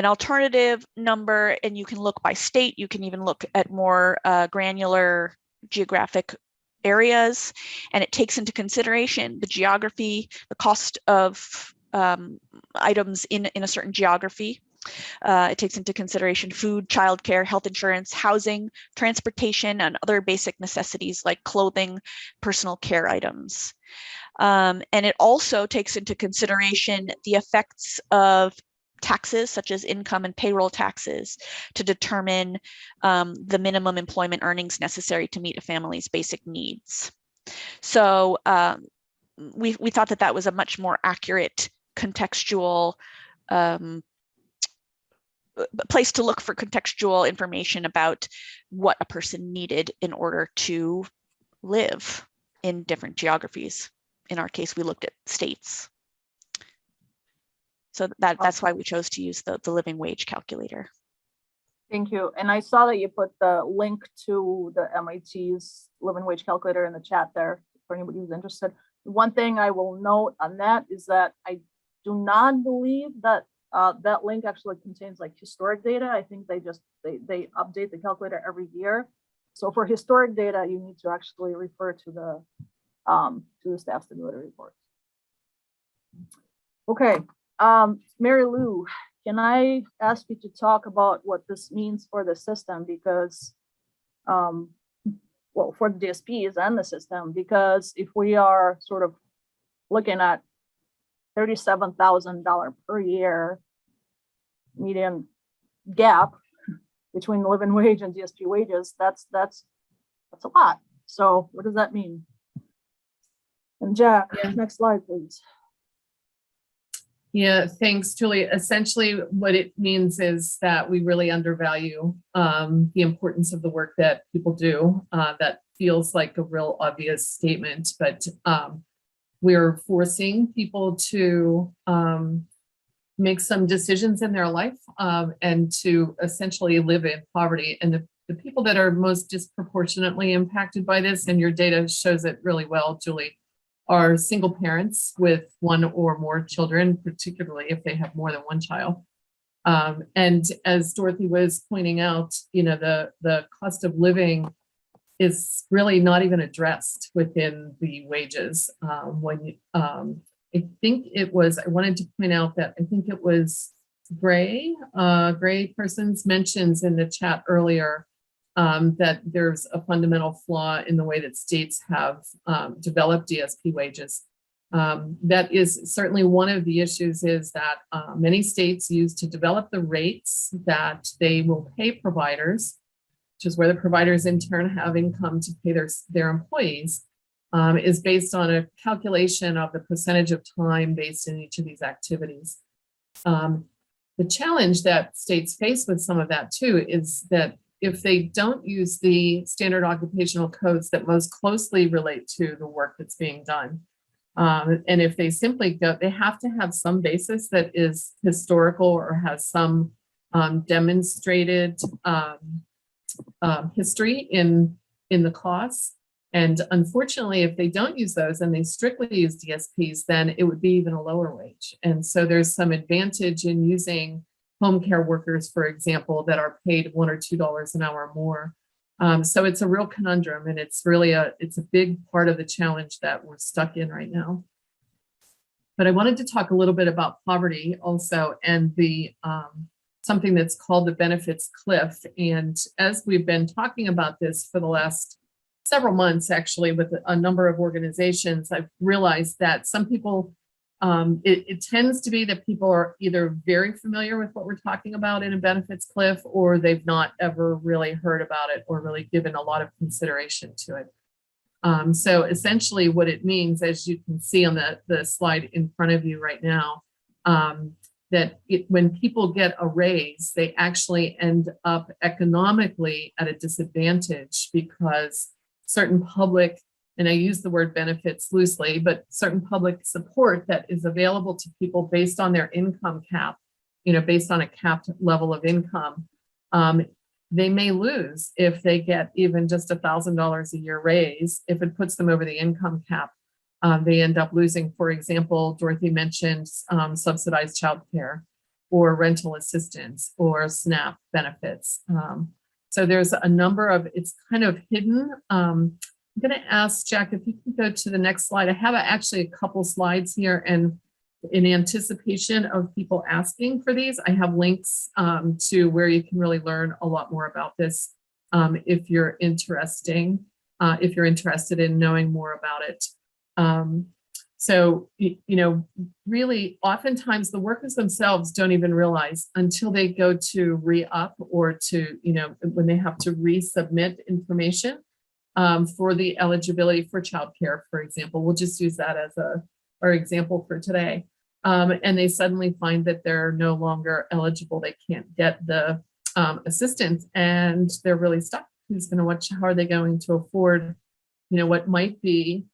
alternative number, and you can look by state. You can even look at more granular geographic areas, and it takes into consideration the geography, the cost of items in a certain geography. It takes into consideration food, childcare, health insurance, housing, transportation, and other basic necessities like clothing, personal care items. And it also takes into consideration the effects of taxes, such as income and payroll taxes, to determine the minimum employment earnings necessary to meet a family's basic needs. So we thought that was a much more accurate contextual place to look for contextual information about what a person needed in order to live in different geographies. In our case, we looked at states. So that's why we chose to use the living wage calculator. Thank you. And I saw that you put the link to the MIT's living wage calculator in the chat there for anybody who's interested. One thing I will note on that is that I do not believe that that link actually contains like historic data. I think they update the calculator every year. So for historic data, you need to actually refer to the staff stability report. Okay, Mary Lou, can I ask you to talk about what this means for the system? Because, well, for the DSPs and the system, because if we are sort of looking at $37,000 per year median gap between the living wage and DSP wages, that's a lot. So what does that mean? And Jack, Yeah. next slide, please. Yeah, thanks, Julie. Essentially, what it means is that we really undervalue the importance of the work that people do. That feels like a real obvious statement, but we're forcing people to make some decisions in their life and to essentially live in poverty. And the people that are most disproportionately impacted by this, and your data shows it really well, Julie, are single parents with one or more children, particularly if they have more than one child. And as Dorothy was pointing out, you know, the cost of living is really not even addressed within the wages. I think it was, I wanted to point out that I think it was Gray Persons mentions in the chat earlier that there's a fundamental flaw in the way that states have developed DSP wages. That is certainly one of the issues, is that many states use to develop the rates that they will pay providers, which is where the providers in turn have income to pay their employees, is based on a calculation of the percentage of time based in each of these activities. The challenge that states face with some of that too is that if they don't use the standard occupational codes that most closely relate to the work that's being done, and if they simply go, they have to have some basis that is historical or has some demonstrated history in the costs. And unfortunately, if they don't use those and they strictly use DSPs, then it would be even a lower wage. And so there's some advantage in using home care workers, for example, that are paid $1 or $2 an hour more. So it's a real conundrum, and it's really it's a big part of the challenge that we're stuck in right now. But I wanted to talk a little bit about poverty also, and the something that's called the benefits cliff. And as we've been talking about this for the last several months, actually, with a number of organizations, I've realized that some people, it tends to be that people are either very familiar with what we're talking about in a benefits cliff, or they've not ever really heard about it or really given a lot of consideration to it. So essentially what it means, as you can see on the slide in front of you right now, that when people get a raise, they actually end up economically at a disadvantage, because certain public, and I use the word benefits loosely, but certain public support that is available to people based on their income cap, you know, based on a capped level of income, they may lose if they get even just $1,000 a year raise. If it puts them over the income cap, they end up losing. For example, Dorothy mentioned subsidized childcare or rental assistance or SNAP benefits. So there's a number of, it's kind of hidden. I'm going to ask Jack if you can go to the next slide. I have actually a couple slides here, and in anticipation of people asking for these, I have links to where you can really learn a lot more about this if you're interested in knowing more about it. So, you know, really, oftentimes the workers themselves don't even realize until they go to re-up or to, you know, when they have to resubmit information for the eligibility for childcare, for example. We'll just use that as our example for today. And they suddenly find that they're no longer eligible. They can't get the assistance, and they're really stuck. Who's going to watch? How are they going to afford, you know, what might be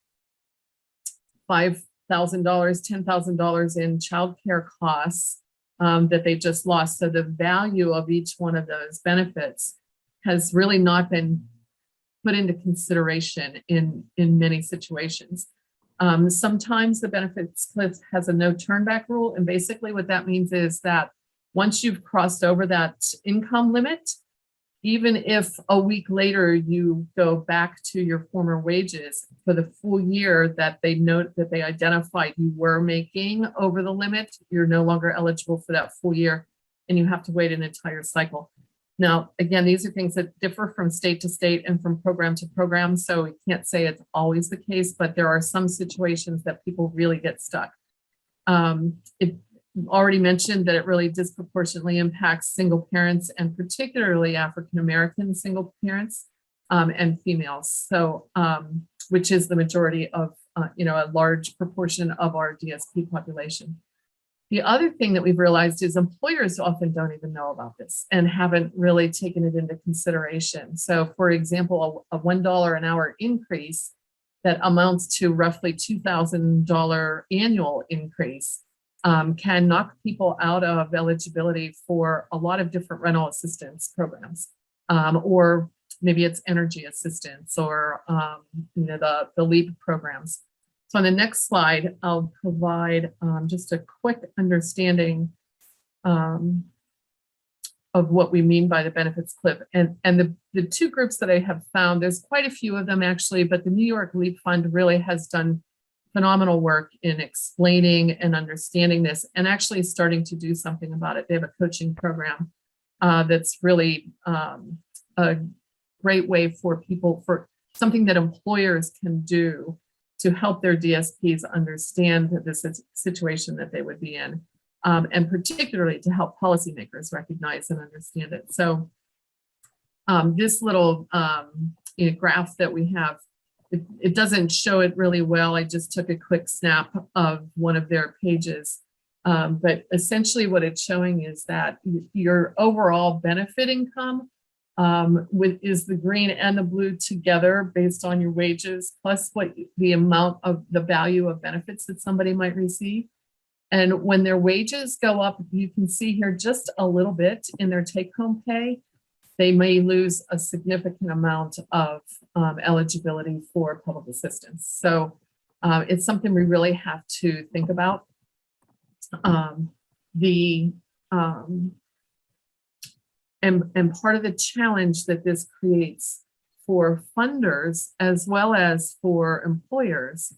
$5,000, $10,000 in childcare costs that they just lost? So the value of each one of those benefits has really not been put into consideration in many situations. Sometimes the benefits cliff has a no turn back rule. And basically what that means is that once you've crossed over that income limit, even if a week later you go back to your former wages for the full year that they note that they identified you were making over the limit, you're no longer eligible for that full year. and you have to wait an entire cycle. Now, again, these are things that differ from state to state and from program to program, so we can't say it's always the case, but there are some situations that people really get stuck. It already mentioned that it really disproportionately impacts single parents, and particularly African-American single parents and females. So, which is the majority of, a large proportion of our DSP population. The other thing that we've realized is employers often don't even know about this and haven't really taken it into consideration. So, for example, a $1 an hour increase that amounts to roughly $2,000 annual increase can knock people out of eligibility for a lot of different rental assistance programs, or maybe it's energy assistance, or the LEAP programs. So on the next slide, I'll provide just a quick understanding of what we mean by the benefits cliff. And the two groups that I have found, there's quite a few of them actually, but the New York LEAP Fund really has done phenomenal work in explaining and understanding this, and actually starting to do something about it. They have a coaching program that's really a great way for people, for something that employers can do to help their DSPs understand this situation that they would be in, and particularly to help policymakers recognize and understand it. So this little graph that we have, it doesn't show it really well. I just took a quick snap of one of their pages. But essentially what it's showing is that your overall benefit income is the green and the blue together based on your wages, plus what the amount of the value of benefits that somebody might receive. And when their wages go up, you can see here just a little bit in their take-home pay, they may lose a significant amount of eligibility for public assistance. So it's something we really have to think about. And part of the challenge that this creates for funders as well as for employers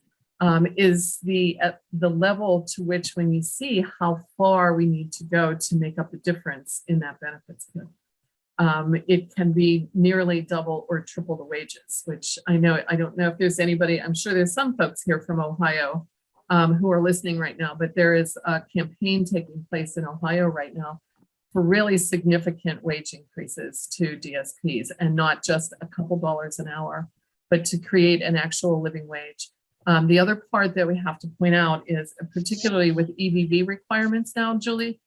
is the level to which, when you see how far we need to go to make up the difference in that benefits cliff, it can be nearly double or triple the wages, which I don't know if there's anybody, I'm sure there's some folks here from Ohio who are listening right now, but there is a campaign taking place in Ohio right now for really significant wage increases to DSPs, and not just a couple dollars an hour, but to create an actual living wage. The other part that we have to point out is, particularly with EVV requirements now, Julie,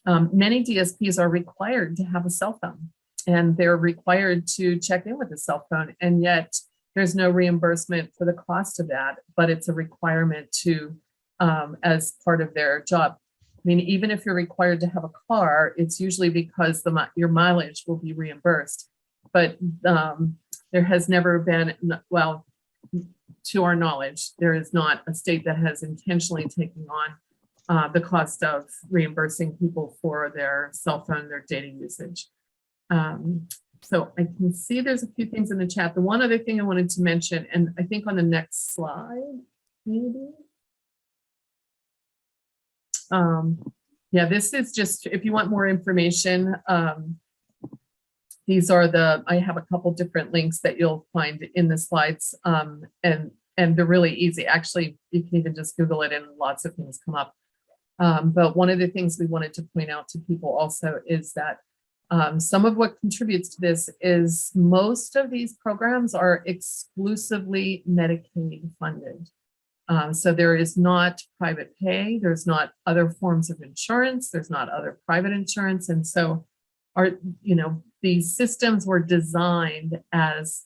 many DSPs are required to have a cell phone, and they're required to check in with a cell phone, and yet there's no reimbursement for the cost of that, but it's a requirement to as part of their job. I mean, even if you're required to have a car, it's usually because your mileage will be reimbursed. But there has never been, well, to our knowledge, there is not a state that has intentionally taken on the cost of reimbursing people for their cell phone, their data usage. So I can see there's a few things in the chat. The one other thing I wanted to mention, and I think on the next slide, maybe. Yeah, this is just, if you want more information, these are I have a couple different links that you'll find in the slides, and they're really easy. Actually, you can even just Google it and lots of things come up. But one of the things we wanted to point out to people also is that some of what contributes to this is most of these programs are exclusively Medicaid funded. So there is not private pay, there's not other forms of insurance, there's not other private insurance. And so these systems were designed as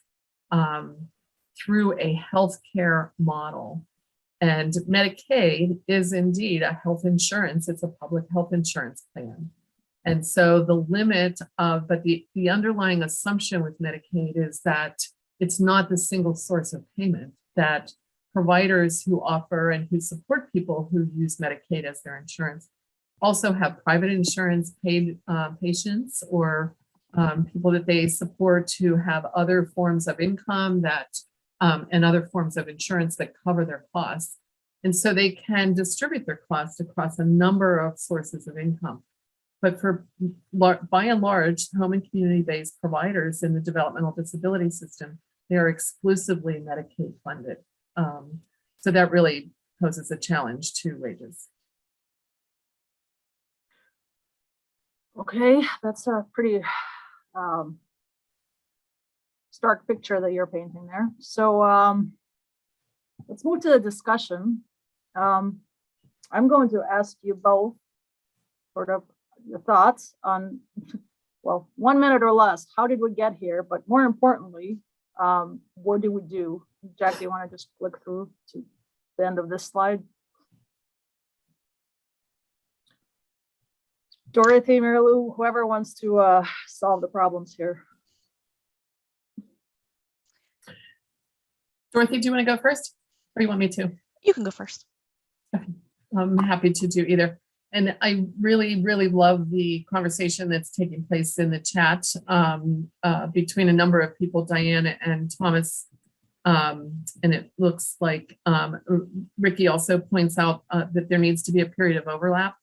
through a healthcare model. And Medicaid is indeed a health insurance, it's a public health insurance plan. And so the limit of, but the underlying assumption with Medicaid is that it's not the single source of payment, that providers who offer and who support people who use Medicaid as their insurance also have private insurance paid patients, or people that they support who have other forms of income that and other forms of insurance that cover their costs. And so they can distribute their costs across a number of sources of income. But by and large, home and community-based providers in the developmental disability system, they are exclusively Medicaid funded. So that really poses a challenge to wages. Okay, that's a pretty stark picture that you're painting there. So let's move to the discussion. I'm going to ask you both sort of your thoughts on, well, 1 minute or less. How did we get here? But more importantly, what do we do? Jack, do you want to just click through to the end of this slide? Dorothy, Mary Lou, whoever wants to solve the problems here. Dorothy, do you want to go first, or you want me to? You can go first. Okay. I'm happy to do either. And I really, really love the conversation that's taking place in the chat between a number of people, Diane and Thomas. And it looks like Ricky also points out that there needs to be a period of overlap.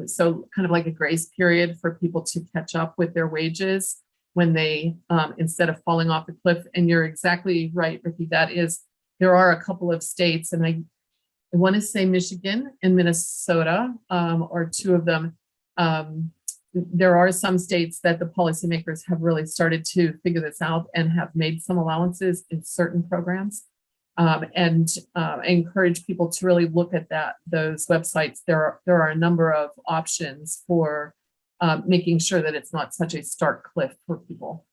So kind of like a grace period for people to catch up with their wages when they, instead of falling off the cliff. And you're exactly right, Ricky, there are a couple of states, and I want to say Michigan and Minnesota are two of them. There are some states that the policymakers have really started to figure this out and have made some allowances in certain programs. And I encourage people to really look at those websites. There are a number of options for making sure that it's not such a stark cliff for people.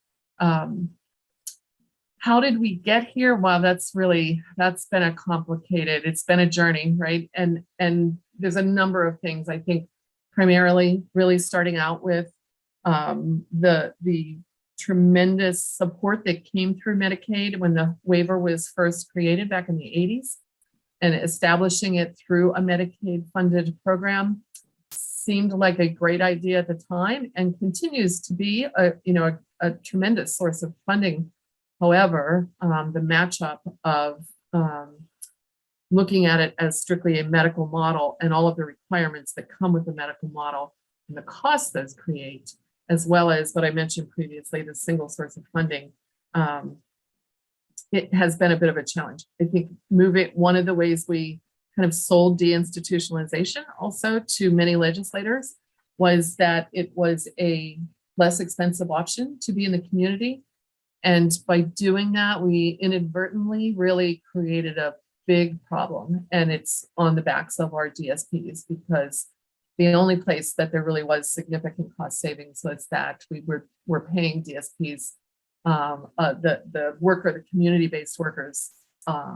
How did we get here? Wow, that's been it's been a journey, right? And there's a number of things. I think primarily really starting out with the tremendous support that came through Medicaid when the waiver was first created back in the 80s, and establishing it through a Medicaid funded program seemed like a great idea at the time, and continues to be a tremendous source of funding. However, the matchup of looking at it as strictly a medical model and all of the requirements that come with the medical model and the costs those create, as well as what I mentioned previously, the single source of funding, it has been a bit of a challenge. I think one of the ways we kind of sold deinstitutionalization also to many legislators was that it was a less expensive option to be in the community. And by doing that, we inadvertently really created a big problem. And it's on the backs of our DSPs, because the only place that there really was significant cost savings was that we were paying DSPs, the community-based workers,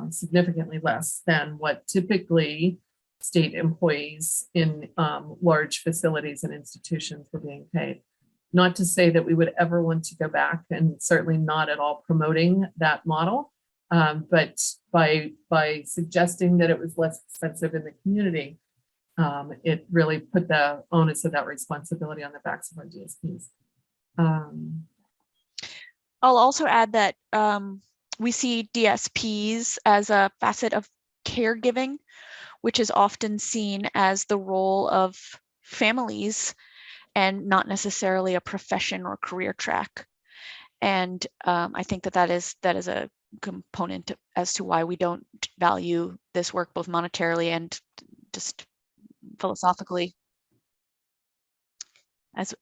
significantly less than what typically state employees in large facilities and institutions were being paid. Not to say that we would ever want to go back, and certainly not at all promoting that model, but by suggesting that it was less expensive in the community, it really put the onus of that responsibility on the backs of our DSPs. I'll also add that we see DSPs as a facet of caregiving, which is often seen as the role of families and not necessarily a profession or career track. And I think that is a component as to why we don't value this work both monetarily and just philosophically as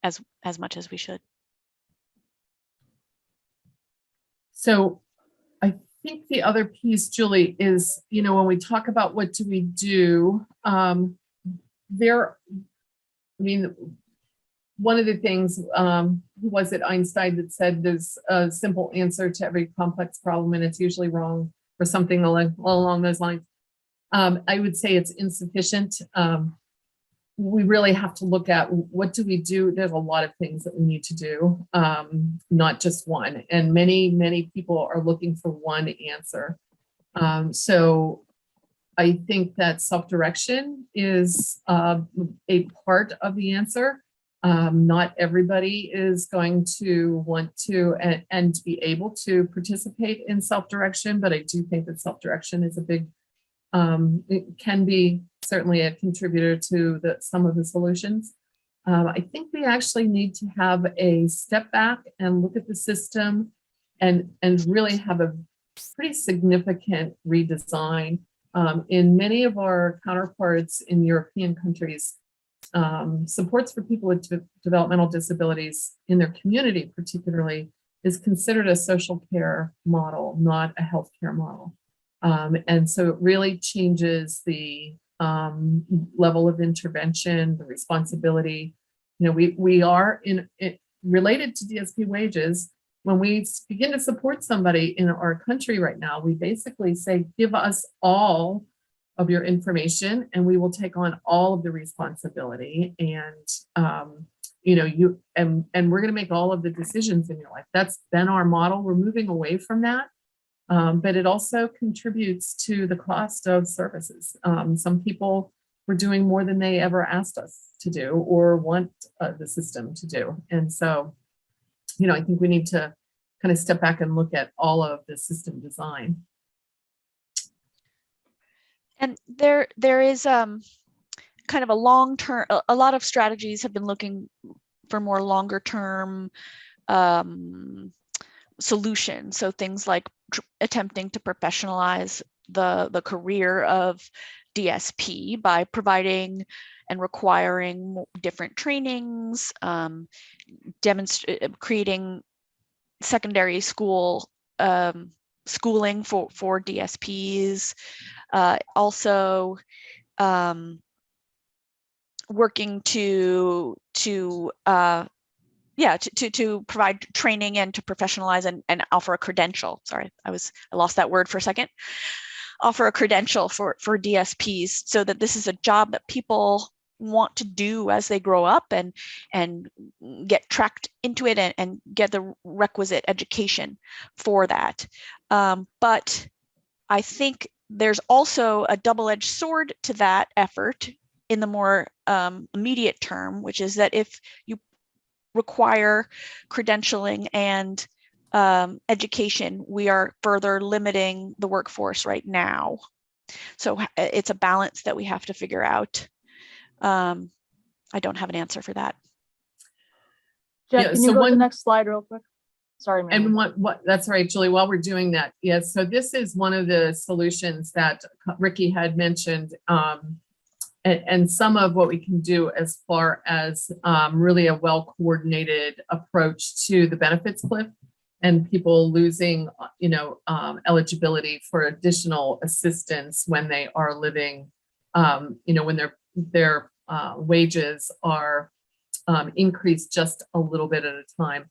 much as we should. So I think the other piece, Julie, is, when we talk about what do we do, one of the things, who was it, Einstein, that said there's a simple answer to every complex problem, and it's usually wrong, or something along those lines. I would say it's insufficient. We really have to look at what do we do. There's a lot of things that we need to do, not just one. And many people are looking for one answer. So I think that self-direction is a part of the answer. Not everybody is going to want to and be able to participate in self-direction, but I do think that self-direction is a big, it can be certainly a contributor to some of the solutions. I think we actually need to have a step back and look at the system and really have a pretty significant redesign. In many of our counterparts in European countries, supports for people with developmental disabilities in their community particularly is considered a social care model, not a healthcare model. And so it really changes the level of intervention, the responsibility. You know, we are related to DSP wages. When we begin to support somebody in our country right now, we basically say, give us all of your information and we will take on all of the responsibility. And, you know, and we're going to make all of the decisions in your life. That's been our model. We're moving away from that. But it also contributes to the cost of services. Some people were doing more than they ever asked us to do or want the system to do. And so, you know, I think we need to kind of step back and look at all of the system design. And there is kind of a long-term, a lot of strategies have been looking for more longer term solutions. So things like attempting to professionalize the career of DSP by providing and requiring different trainings, creating secondary school schooling for DSPs, also working to provide training and to professionalize and offer a credential. Sorry, I lost that word for a second. Offer a credential for DSPs so that this is a job that people want to do as they grow up and get tracked into it and get the requisite education for that. But I think there's also a double-edged sword to that effort in the more immediate term, which is that if you require credentialing and education, we are further limiting the workforce right now. So it's a balance that we have to figure out. I don't have an answer for that. Jen, can you go to the next slide real quick? Sorry, Mary. And what that's right, Julie, while we're doing that, yes, so this is one of the solutions that Ricky had mentioned, and some of what we can do as far as really a well-coordinated approach to the benefits cliff and people losing, you know, eligibility for additional assistance when they are living, you know, when their wages are increased just a little bit at a time.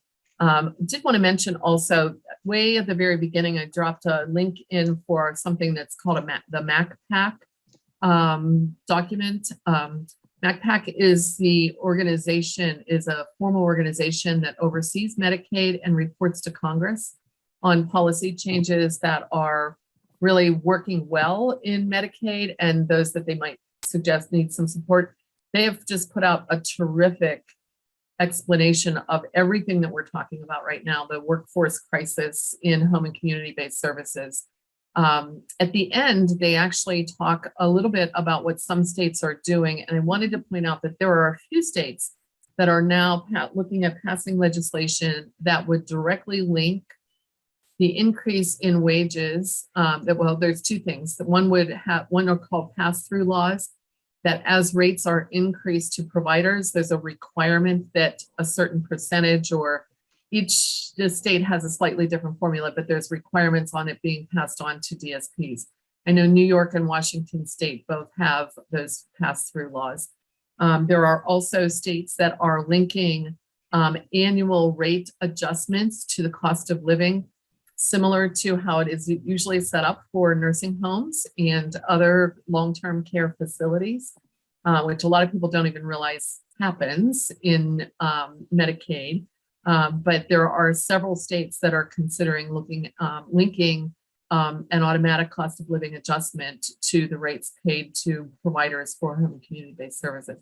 Did want to mention also, way at the very beginning, I dropped a link in for something that's called the MACPAC document. MACPAC is the organization, is a formal organization that oversees Medicaid and reports to Congress on policy changes that are really working well in Medicaid and those that they might suggest need some support. They have just put out a terrific explanation of everything that we're talking about right now, the workforce crisis in home and community-based services. At the end, they actually talk a little bit about what some states are doing. And I wanted to point out that there are a few states that are now looking at passing legislation that would directly link the increase in wages. Well, there's two things. One are called pass-through laws, that as rates are increased to providers, there's a requirement that a certain percentage, or the state has a slightly different formula, but there's requirements on it being passed on to DSPs. I know New York and Washington State both have those pass-through laws. There are also states that are linking annual rate adjustments to the cost of living, similar to how it is usually set up for nursing homes and other long-term care facilities, which a lot of people don't even realize happens in Medicaid. But there are several states that are considering linking an automatic cost of living adjustment to the rates paid to providers for home and community-based services,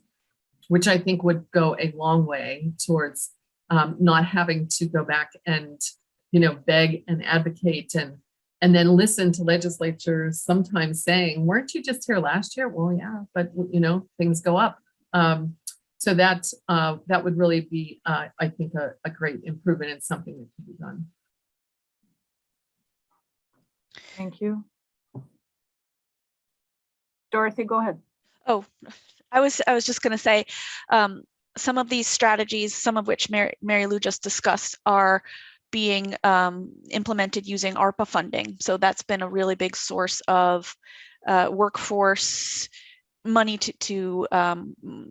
which I think would go a long way towards not having to go back and, you know, beg and advocate and then listen to legislatures sometimes saying, weren't you just here last year? Well, yeah, but, you know, things go up. So that would really be, I think, a great improvement and something that can be done. Thank you. Dorothy, go ahead. Oh, I was just going to say, some of these strategies, some of which Mary Lou just discussed, are being implemented using ARPA funding. So that's been a really big source of workforce money to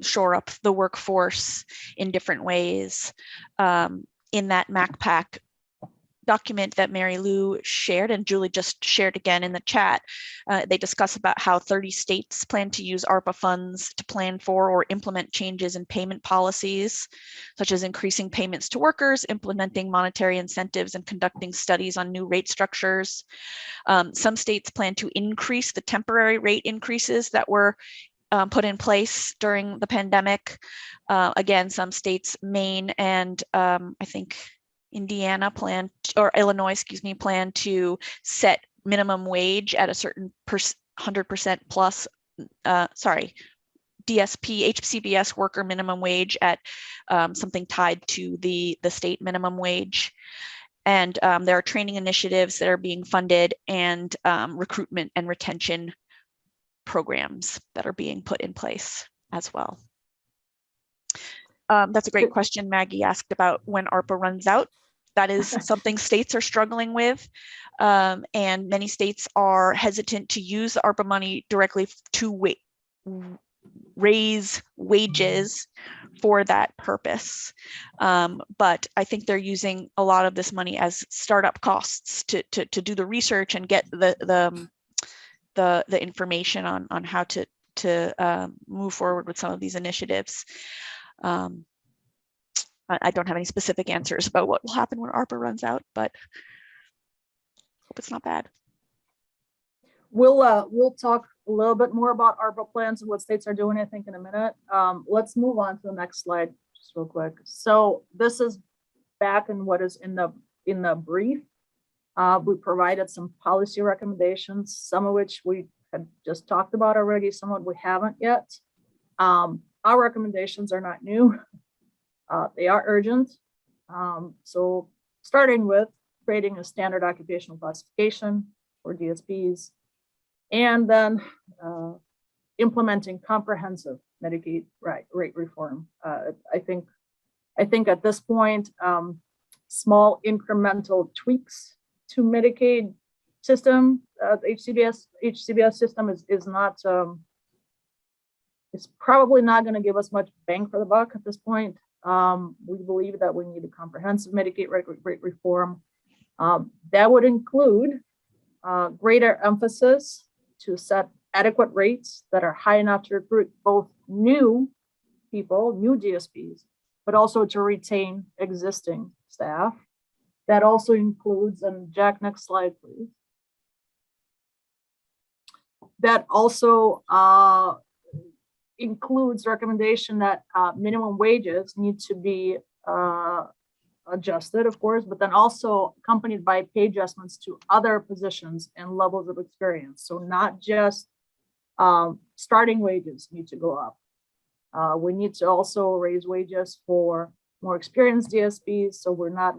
shore up the workforce in different ways. In that MacPack document that Mary Lou shared and Julie just shared again in the chat, they discuss about how 30 states plan to use ARPA funds to plan for or implement changes in payment policies, such as increasing payments to workers, implementing monetary incentives, and conducting studies on new rate structures. Some states plan to increase the temporary rate increases that were put in place during the pandemic. Again, some states, Maine and I think Indiana Illinois, plan to set minimum wage at a certain 100% plus, Dsp, HCBS worker minimum wage at something tied to the state minimum wage. And there are training initiatives that are being funded and recruitment and retention programs that are being put in place as well. That's a great question. Maggie asked about when ARPA runs out. That is something states are struggling with, and many states are hesitant to use the ARPA money directly to raise wages for that purpose. But I think they're using a lot of this money as startup costs to do the research and get the information on how to move forward with some of these initiatives. I don't have any specific answers about what will happen when ARPA runs out, but hope it's not bad. We'll talk a little bit more about ARPA plans and what states are doing, I think, in a minute. Let's move on to the next slide just real quick. So this is back in what is in the brief. We provided some policy recommendations, some of which we had just talked about already, some of we haven't yet. Our recommendations are not new. They are urgent. So starting with creating a standard occupational classification for DSPs, and then implementing comprehensive Medicaid rate reform. I think at this point, small incremental tweaks to Medicaid system, HCBS system is not, it's probably not going to give us much bang for the buck at this point. We believe that we need a comprehensive Medicaid rate reform. That would include greater emphasis to set adequate rates that are high enough to recruit both new people, new DSPs, but also to retain existing staff. That also includes, and Jack, next slide, please. That also includes recommendation that minimum wages need to be adjusted, of course, but then also accompanied by pay adjustments to other positions and levels of experience. So not just starting wages need to go up. We need to also raise wages for more experienced DSPs. So we're not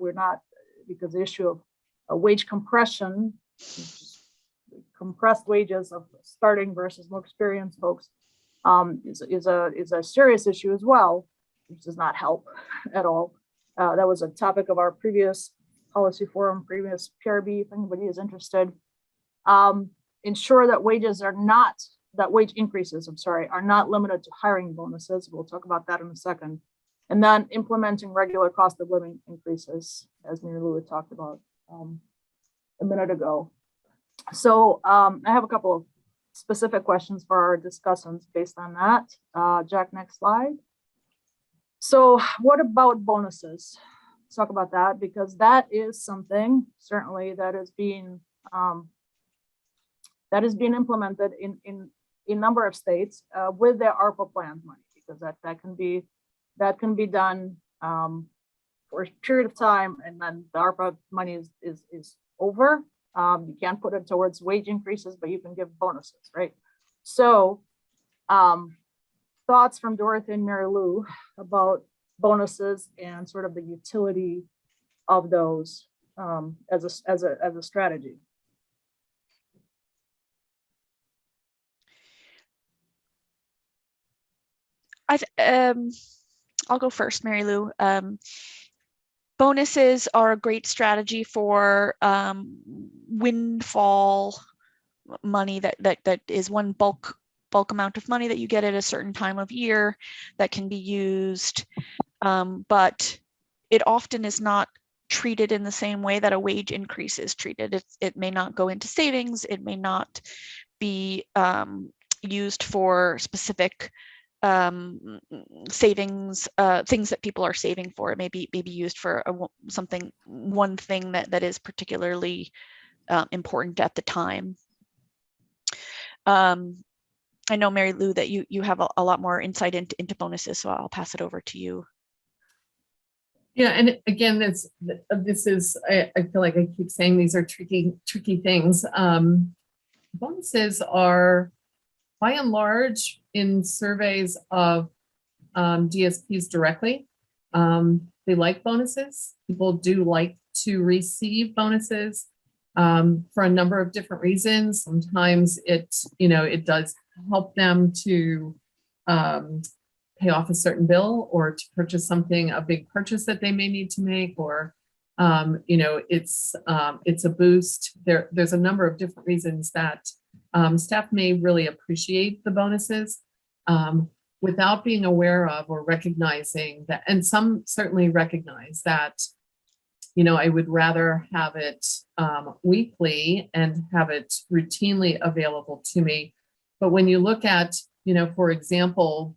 because the issue of wage compression, compressed wages of starting versus more experienced folks is a serious issue as well, which does not help at all. That was a topic of our previous policy forum, previous PRB, if anybody is interested. Ensure that wage increases, are not limited to hiring bonuses. We'll talk about that in a second. And then implementing regular cost of living increases, as Mary Lou talked about a minute ago. So I have a couple of specific questions for our discussants based on that. Jack, next slide. So what about bonuses? Let's talk about that, because that is something certainly that is being implemented in a number of states with their ARPA plan money, because that can be done for a period of time, and then the ARPA money is over. You can't put it towards wage increases, but you can give bonuses, right? So thoughts from Dorothy and Mary Lou about bonuses and sort of the utility of those as a strategy. I'll go first, Mary Lou. Bonuses are a great strategy for windfall money that is one bulk amount of money that you get at a certain time of year that can be used, but it often is not treated in the same way that a wage increase is treated. It may not go into savings. It may not be used for specific savings, things that people are saving for. It may be used for one thing that is particularly important at the time. I know, Mary Lou, that you have a lot more insight into bonuses, so I'll pass it over to you. Yeah, and again, this is, I feel like I keep saying these are tricky things. Bonuses are, by and large, in surveys of DSPs directly, they like bonuses. People do like to receive bonuses for a number of different reasons. Sometimes it does help them to pay off a certain bill or to purchase a big purchase that they may need to make, or it's a boost. There's a number of different reasons that staff may really appreciate the bonuses without being aware of or recognizing that, and some certainly recognize that, I would rather have it weekly and have it routinely available to me. But when you look at, for example,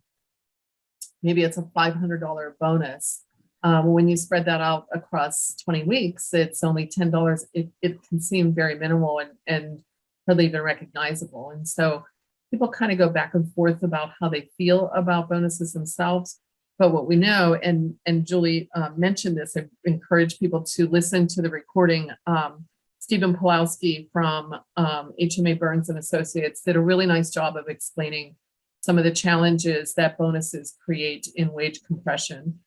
maybe it's a $500 bonus. When you spread that out across 20 weeks, it's only $10. It can seem very minimal and hardly even recognizable. And so people kind of go back and forth about how they feel about bonuses themselves. But what we know, and Julie mentioned this, I encourage people to listen to the recording. Stephen Pawlowski from HMA Burns and Associates did a really nice job of explaining some of the challenges that bonuses create in wage compression.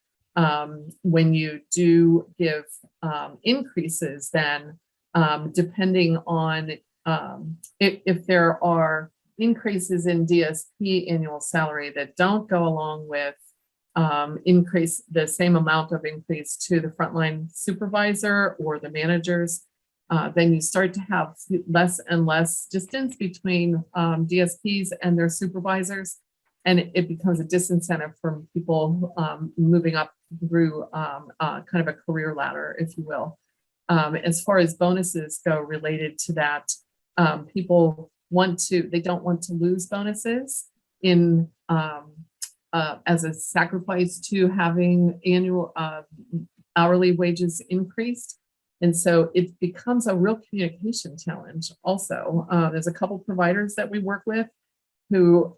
When you do give increases, then depending on if there are increases in DSP annual salary that don't go along with increase the same amount of increase to the frontline supervisor or the managers, then you start to have less and less distance between DSPs and their supervisors, and it becomes a disincentive for people moving up through kind of a career ladder, if you will. As far as bonuses go related to that, people they don't want to lose bonuses in as a sacrifice to having annual hourly wages increased. And so it becomes a real communication challenge also. There's a couple providers that we work with who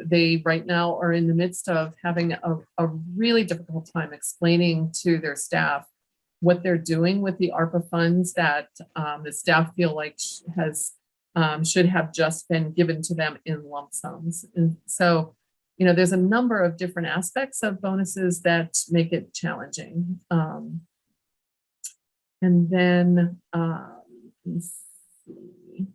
they right now are in the midst of having a really difficult time explaining to their staff what they're doing with the Arpa funds that the staff feel like should have just been given to them in lump sums. And so, there's a number of different aspects of bonuses that make it challenging. And then, let's see.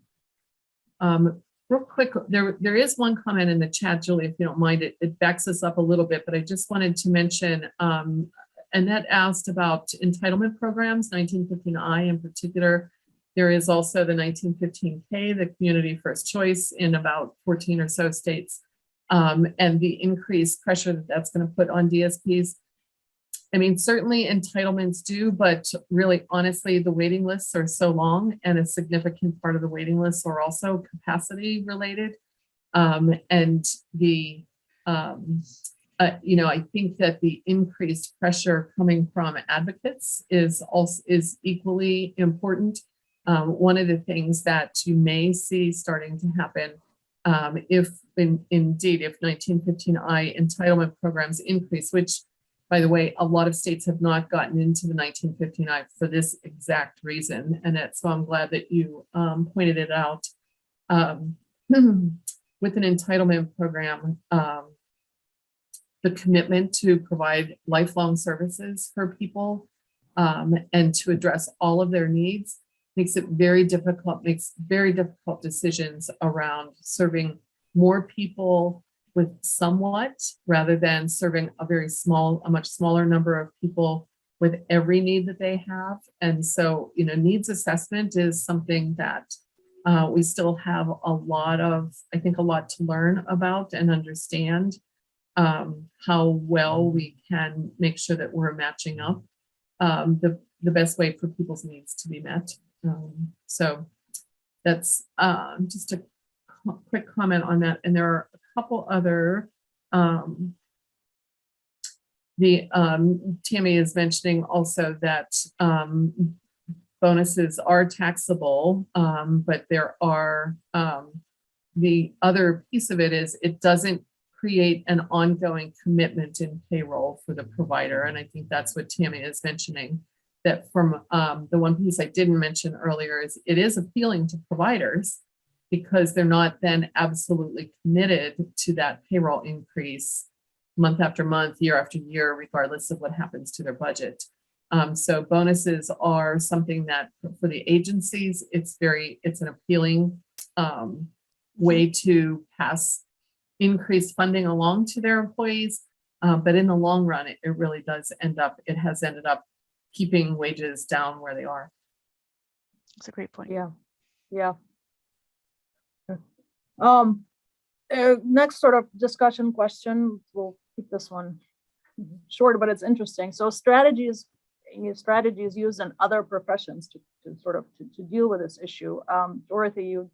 Real quick, there is one comment in the chat, Julie, if you don't mind. It backs us up a little bit, but I just wanted to mention, Annette asked about entitlement programs, 1915I in particular. There is also the 1915K, the community first choice in about 14 or so states, and the increased pressure that's going to put on DSPs. I mean, certainly entitlements do, but really, honestly, the waiting lists are so long, and a significant part of the waiting lists are also capacity related. And the, I think that the increased pressure coming from advocates is equally important. One of the things that you may see starting to happen, if 1915I entitlement programs increase, which, by the way, a lot of states have not gotten into the 1915I for this exact reason. And so I'm glad that you pointed it out. With an entitlement program, the commitment to provide lifelong services for people and to address all of their needs makes very difficult decisions around serving more people with somewhat rather than serving a much smaller number of people with every need that they have. And so, needs assessment is something that we still have a lot to learn about and understand how well we can make sure that we're matching up the best way for people's needs to be met. So that's just a quick comment on that. And there are a couple other, Tammy is mentioning also that bonuses are taxable, but there are, the other piece of it is it doesn't create an ongoing commitment in payroll for the provider. And I think that's what Tammy is mentioning, that from the one piece I didn't mention earlier is it is appealing to providers because they're not then absolutely committed to that payroll increase month after month, year after year, regardless of what happens to their budget. So bonuses are something that for the agencies, it's an appealing way to pass increased funding along to their employees. But in the long run, it really does it has ended up keeping wages down where they are. That's a great point. Yeah. Next sort of discussion question, we'll keep this one short, but it's interesting. So strategies used in other professions to deal with this issue. Dorothy, you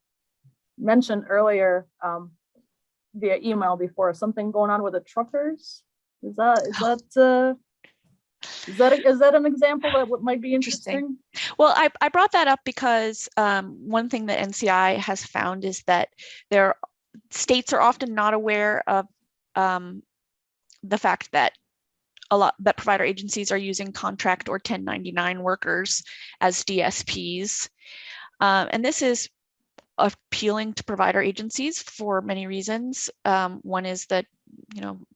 mentioned earlier via email before something going on with the truckers. Is that an example that might be interesting? Well, I brought that up because one thing that NCI has found is that states are often not aware of the fact that that provider agencies are using contract or 1099 workers as DSPs. And this is appealing to provider agencies for many reasons. One is that,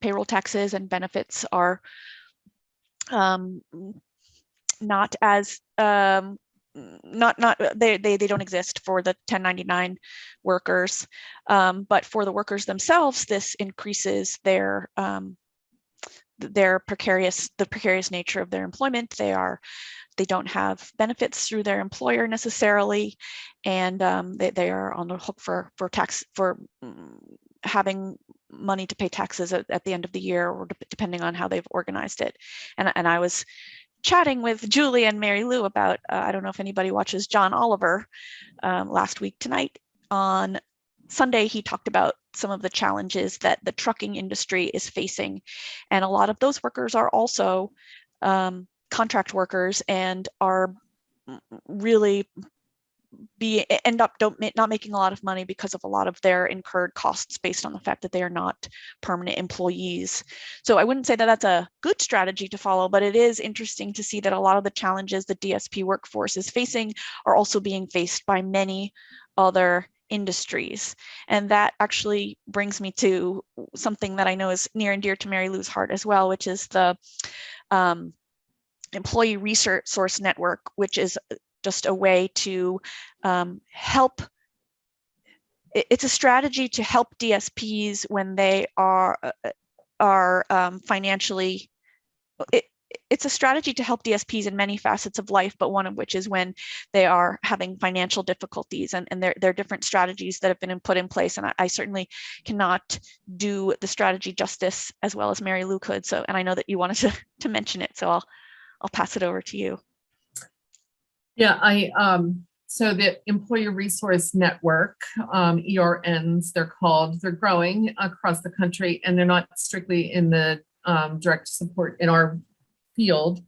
payroll taxes and benefits are not as they don't exist for the 1099 workers, but for the workers themselves, this increases the precarious nature of their employment. They don't have benefits through their employer necessarily, and they are on the hook for having money to pay taxes at the end of the year, or depending on how they've organized it. And I was chatting with Julie and Mary Lou about, I don't know if anybody watches John Oliver last week. Tonight on Sunday, he talked about some of the challenges that the trucking industry is facing. And a lot of those workers are also contract workers and are really end up not making a lot of money because of a lot of their incurred costs based on the fact that they are not permanent employees. So I wouldn't say that that's a good strategy to follow, but it is interesting to see that a lot of the challenges the DSP workforce is facing are also being faced by many other industries. And that actually brings me to something that I know is near and dear to Mary Lou's heart as well, which is the Employee Resource Network, which is just a way to help. It's a strategy to help DSPs when they are financially. It's a strategy to help DSPs in many facets of life, but one of which is when they are having financial difficulties, and there are different strategies that have been put in place. And I certainly cannot do the strategy justice as well as Mary Lou could. So, and I know that you wanted to mention it, so I'll pass it over to you. Yeah, so the Employee Resource Network, ERNs, they're growing across the country, and they're not strictly in the direct support in our field.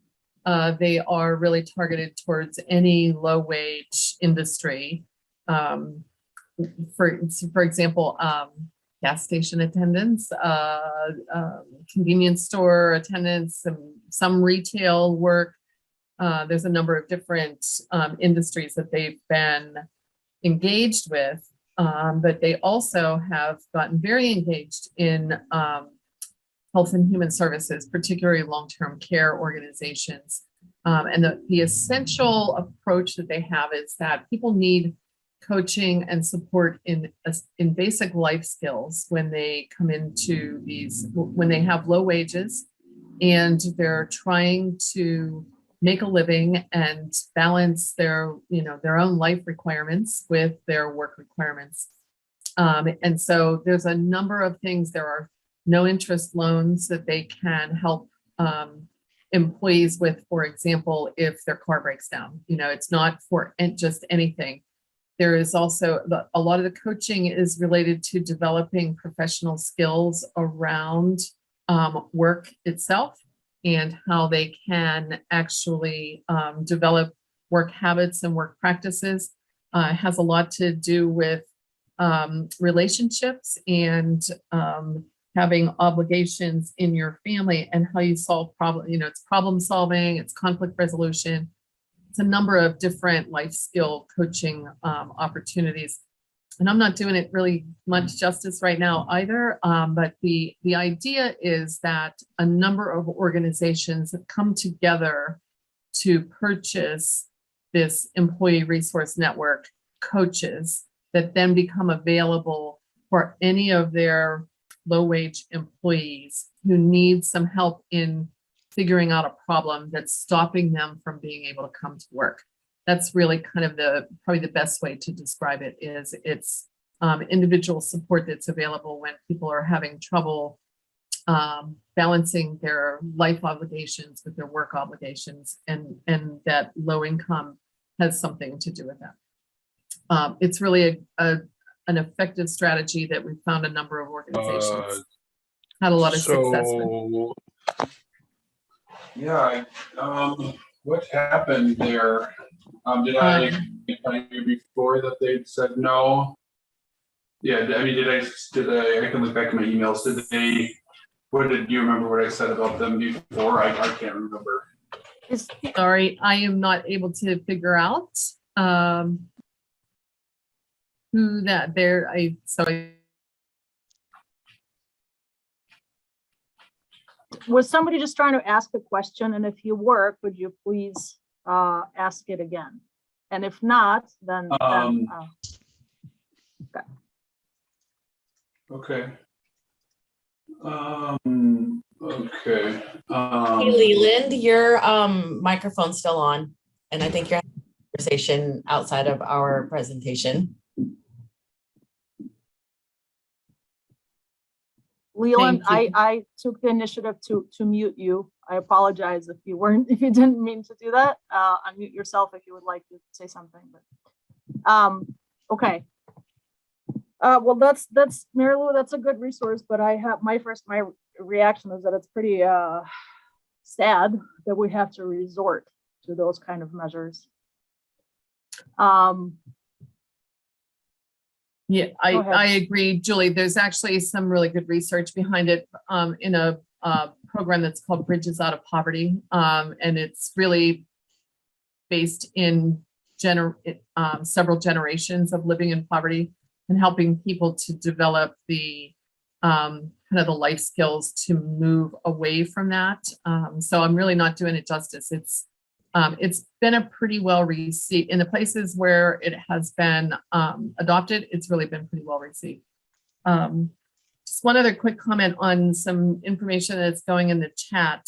They are really targeted towards any low wage industry. For example, gas station attendants, convenience store attendants, some retail work. There's a number of different industries that they've been engaged with, but they also have gotten very engaged in Health and Human Services, particularly long-term care organizations. And the essential approach that they have is that people need coaching and support in basic life skills when they come into when they have low wages and they're trying to make a living and balance their own life requirements with their work requirements. And so there's a number of things. There are no interest loans that they can help employees with, for example, if their car breaks down. It's not for just anything. There is also a lot of the coaching is related to developing professional skills around work itself and how they can actually develop work habits and work practices. It has a lot to do with relationships and having obligations in your family and how you solve problems. It's problem solving, it's conflict resolution. It's a number of different life skill coaching opportunities. And I'm not doing it really much justice right now either. But the idea is that a number of organizations have come together to purchase this employee resource network coaches that then become available for any of their low-wage employees who need some help in figuring out a problem that's stopping them from being able to come to work. That's really kind of probably the best way to describe it is it's individual support that's available when people are having trouble balancing their life obligations with their work obligations, and that low income has something to do with that. It's really an effective strategy that we've found a number of organizations had a lot of success with. Yeah, what happened there? Did I hear before that they'd said no? Yeah, I mean, I can look back at my emails. Do you remember what I said about them before? I can't remember. Sorry, I am not able to figure out who that there. Was somebody just trying to ask a question? And if you were, could you please ask it again? And if not, then okay. Okay. Hey, Leland, your microphone's still on, and I think you're having a conversation outside of our presentation. Leland, I took the initiative to mute you. I apologize if you didn't mean to do that. Unmute yourself if you would like to say something. But okay. Well, that's Mary Lou, that's a good resource, but I have my reaction is that it's pretty sad that we have to resort to those kind of measures. Yeah, I agree, Julie. There's actually some really good research behind it in a program that's called Bridges Out of Poverty. And it's really based in several generations of living in poverty and helping people to develop the kind of the life skills to move away from that. So I'm really not doing it justice. It's been a pretty well received in the places where it has been adopted. It's really been pretty well received. Just one other quick comment on some information that's going in the chat.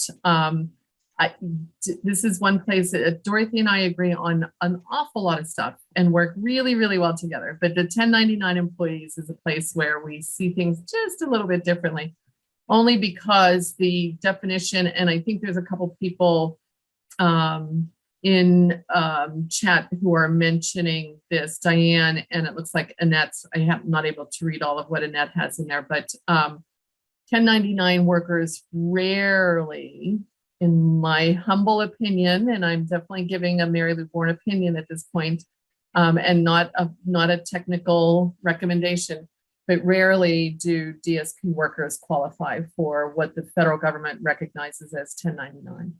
This is one place that Dorothy and I agree on an awful lot of stuff and work really, really well together. But the 1099 employees is a place where we see things just a little bit differently, only because the definition, and I think there's a couple people in chat who are mentioning this, Diane, and it looks like Annette's, I'm not able to read all of what Annette has in there, but 1099 workers rarely, in my humble opinion, and I'm definitely giving a Mary Lou Bourne opinion at this point, and not a technical recommendation, but rarely do DSP workers qualify for what the federal government recognizes as 1099.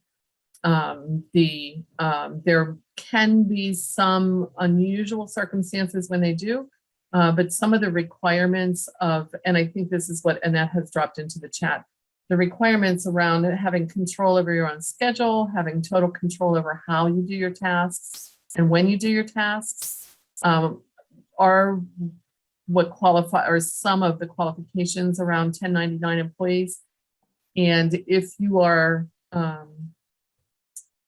There can be some unusual circumstances when they do, but some of the requirements of, and I think this is what Annette has dropped into the chat, the requirements around having control over your own schedule, having total control over how you do your tasks and when you do your tasks, are what qualify, or some of the qualifications around 1099 employees. And if you are,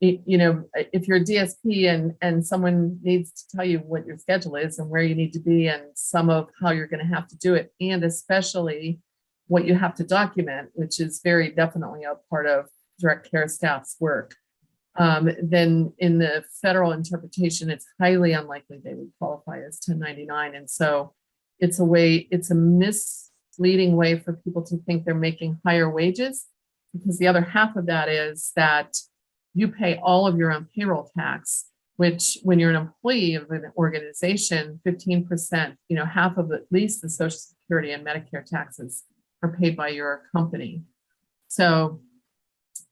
you know, if you're a DSP and someone needs to tell you what your schedule is and where you need to be and some of how you're going to have to do it, and especially what you have to document, which is very definitely a part of direct care staff's work, then in the federal interpretation, it's highly unlikely they would qualify as 1099. And so it's a misleading way for people to think they're making higher wages, because the other half of that is that you pay all of your own payroll tax, which when you're an employee of an organization, 15%, you know, half of at least the Social Security and Medicare taxes are paid by your company. So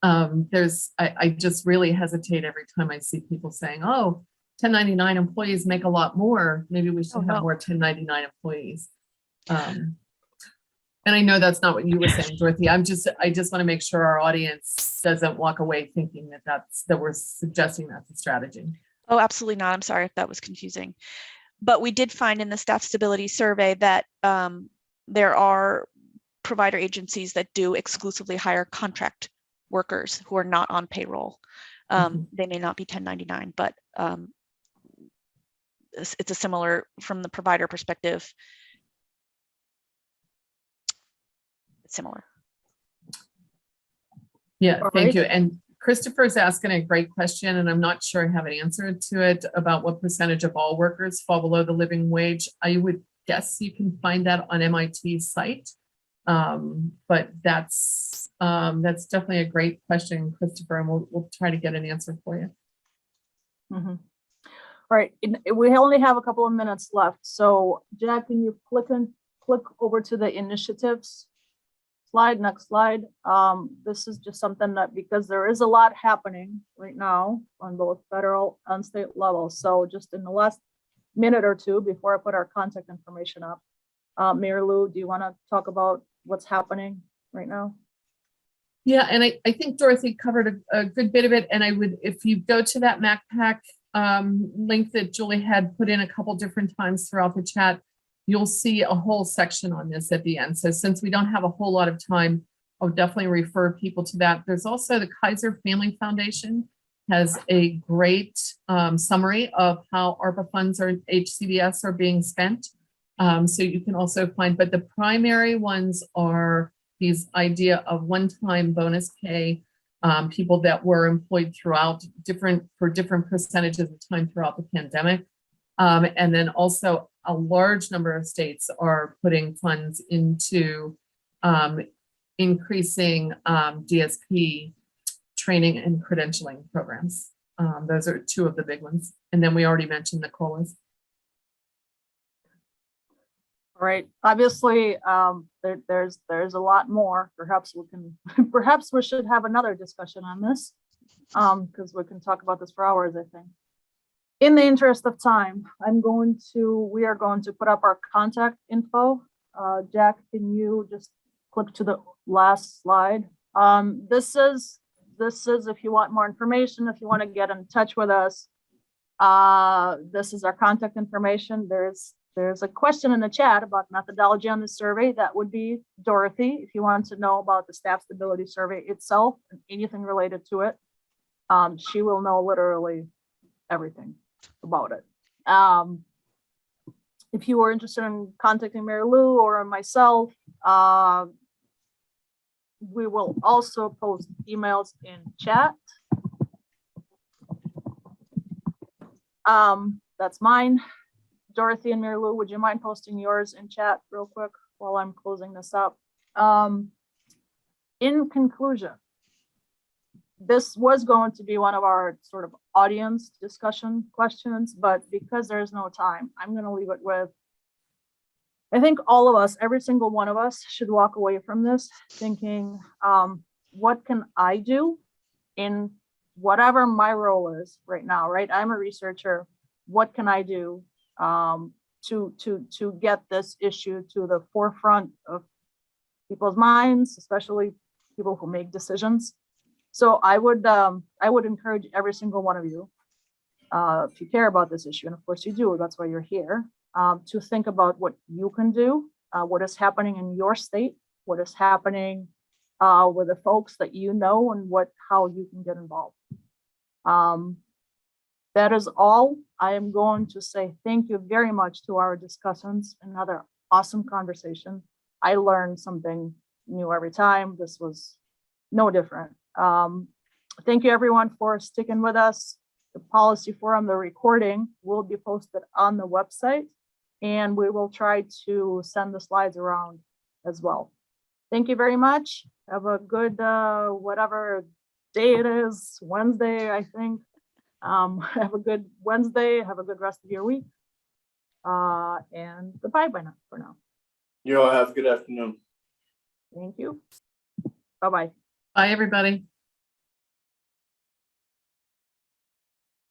I just really hesitate every time I see people saying, oh, 1099 employees make a lot more. Maybe we should have more 1099 employees. And I know that's not what you were saying, Dorothy. I just want to make sure our audience doesn't walk away thinking that we're suggesting that's a strategy. Oh, absolutely not. I'm sorry if that was confusing. But we did find in the staff stability survey that there are provider agencies that do exclusively hire contract workers who are not on payroll. They may not be 1099, but it's a similar, from the provider perspective, it's similar. Yeah, All thank right. you. And Christopher's asking a great question, and I'm not sure I have an answer to it, about what percentage of all workers fall below the living wage. I would guess you can find that on MIT's site. But that's definitely a great question, Christopher, and we'll try to get an answer for you. Mm-hmm. All right, we only have a couple of minutes left. So Jack, can you click over to the initiatives slide, next slide. This is just something that, because there is a lot happening right now on both federal and state levels. So just in the last minute or two before I put our contact information up, Mary Lou, do you want to talk about what's happening right now? Yeah, and I think Dorothy covered a good bit of it. And I would, if you go to that MacPack link that Julie had put in a couple different times throughout the chat, you'll see a whole section on this at the end. So since we don't have a whole lot of time, I'll definitely refer people to that. There's also the Kaiser Family Foundation has a great summary of how ARPA funds or HCBS are being spent. So you can also find, but the primary ones are these idea of one-time bonus pay, people that were employed throughout for different percentages of time throughout the pandemic. And then also a large number of states are putting funds into increasing DSP training and credentialing programs. Those are two of the big ones. And then we already mentioned the COLAs. All right, obviously, there's a lot more. Perhaps we should have another discussion on this, because we can talk about this for hours, I think. In the interest of time, we are going to put up our contact info. Jack, can you just click to the last slide? This is if you want more information, if you want to get in touch with us, this is our contact information. There's a question in the chat about methodology on the survey. That would be Dorothy, if you want to know about the staff stability survey itself and anything related to it. She will know literally everything about it. If you were interested in contacting Mary Lou or myself, we will also post emails in chat. That's mine. Dorothy and Mary Lou, would you mind posting yours in chat real quick while I'm closing this up? In conclusion, this was going to be one of our sort of audience discussion questions, but because there's no time, I'm going to leave it with, I think all of us, every single one of us should walk away from this thinking, what can I do in whatever my role is right now, right? I'm a researcher. What can I do to get this issue to the forefront of people's minds, especially people who make decisions. So I would encourage every single one of you, if you care about this issue, and of course you do, that's why you're here, to think about what you can do, what is happening in your state, what is happening with the folks that you know, and how you can get involved. That is all. I am going to say thank you very much to our discussants. Another awesome conversation. I learned something new every time. This was no different. Thank you everyone for sticking with us. The policy forum, the recording will be posted on the website, and we will try to send the slides around as well. Thank you very much. Have a good, whatever day it is, Wednesday, I think. Have a good Wednesday. Have a good rest of your week. And goodbye for now. You all have a good afternoon. Thank you. Bye-bye. Bye, everybody.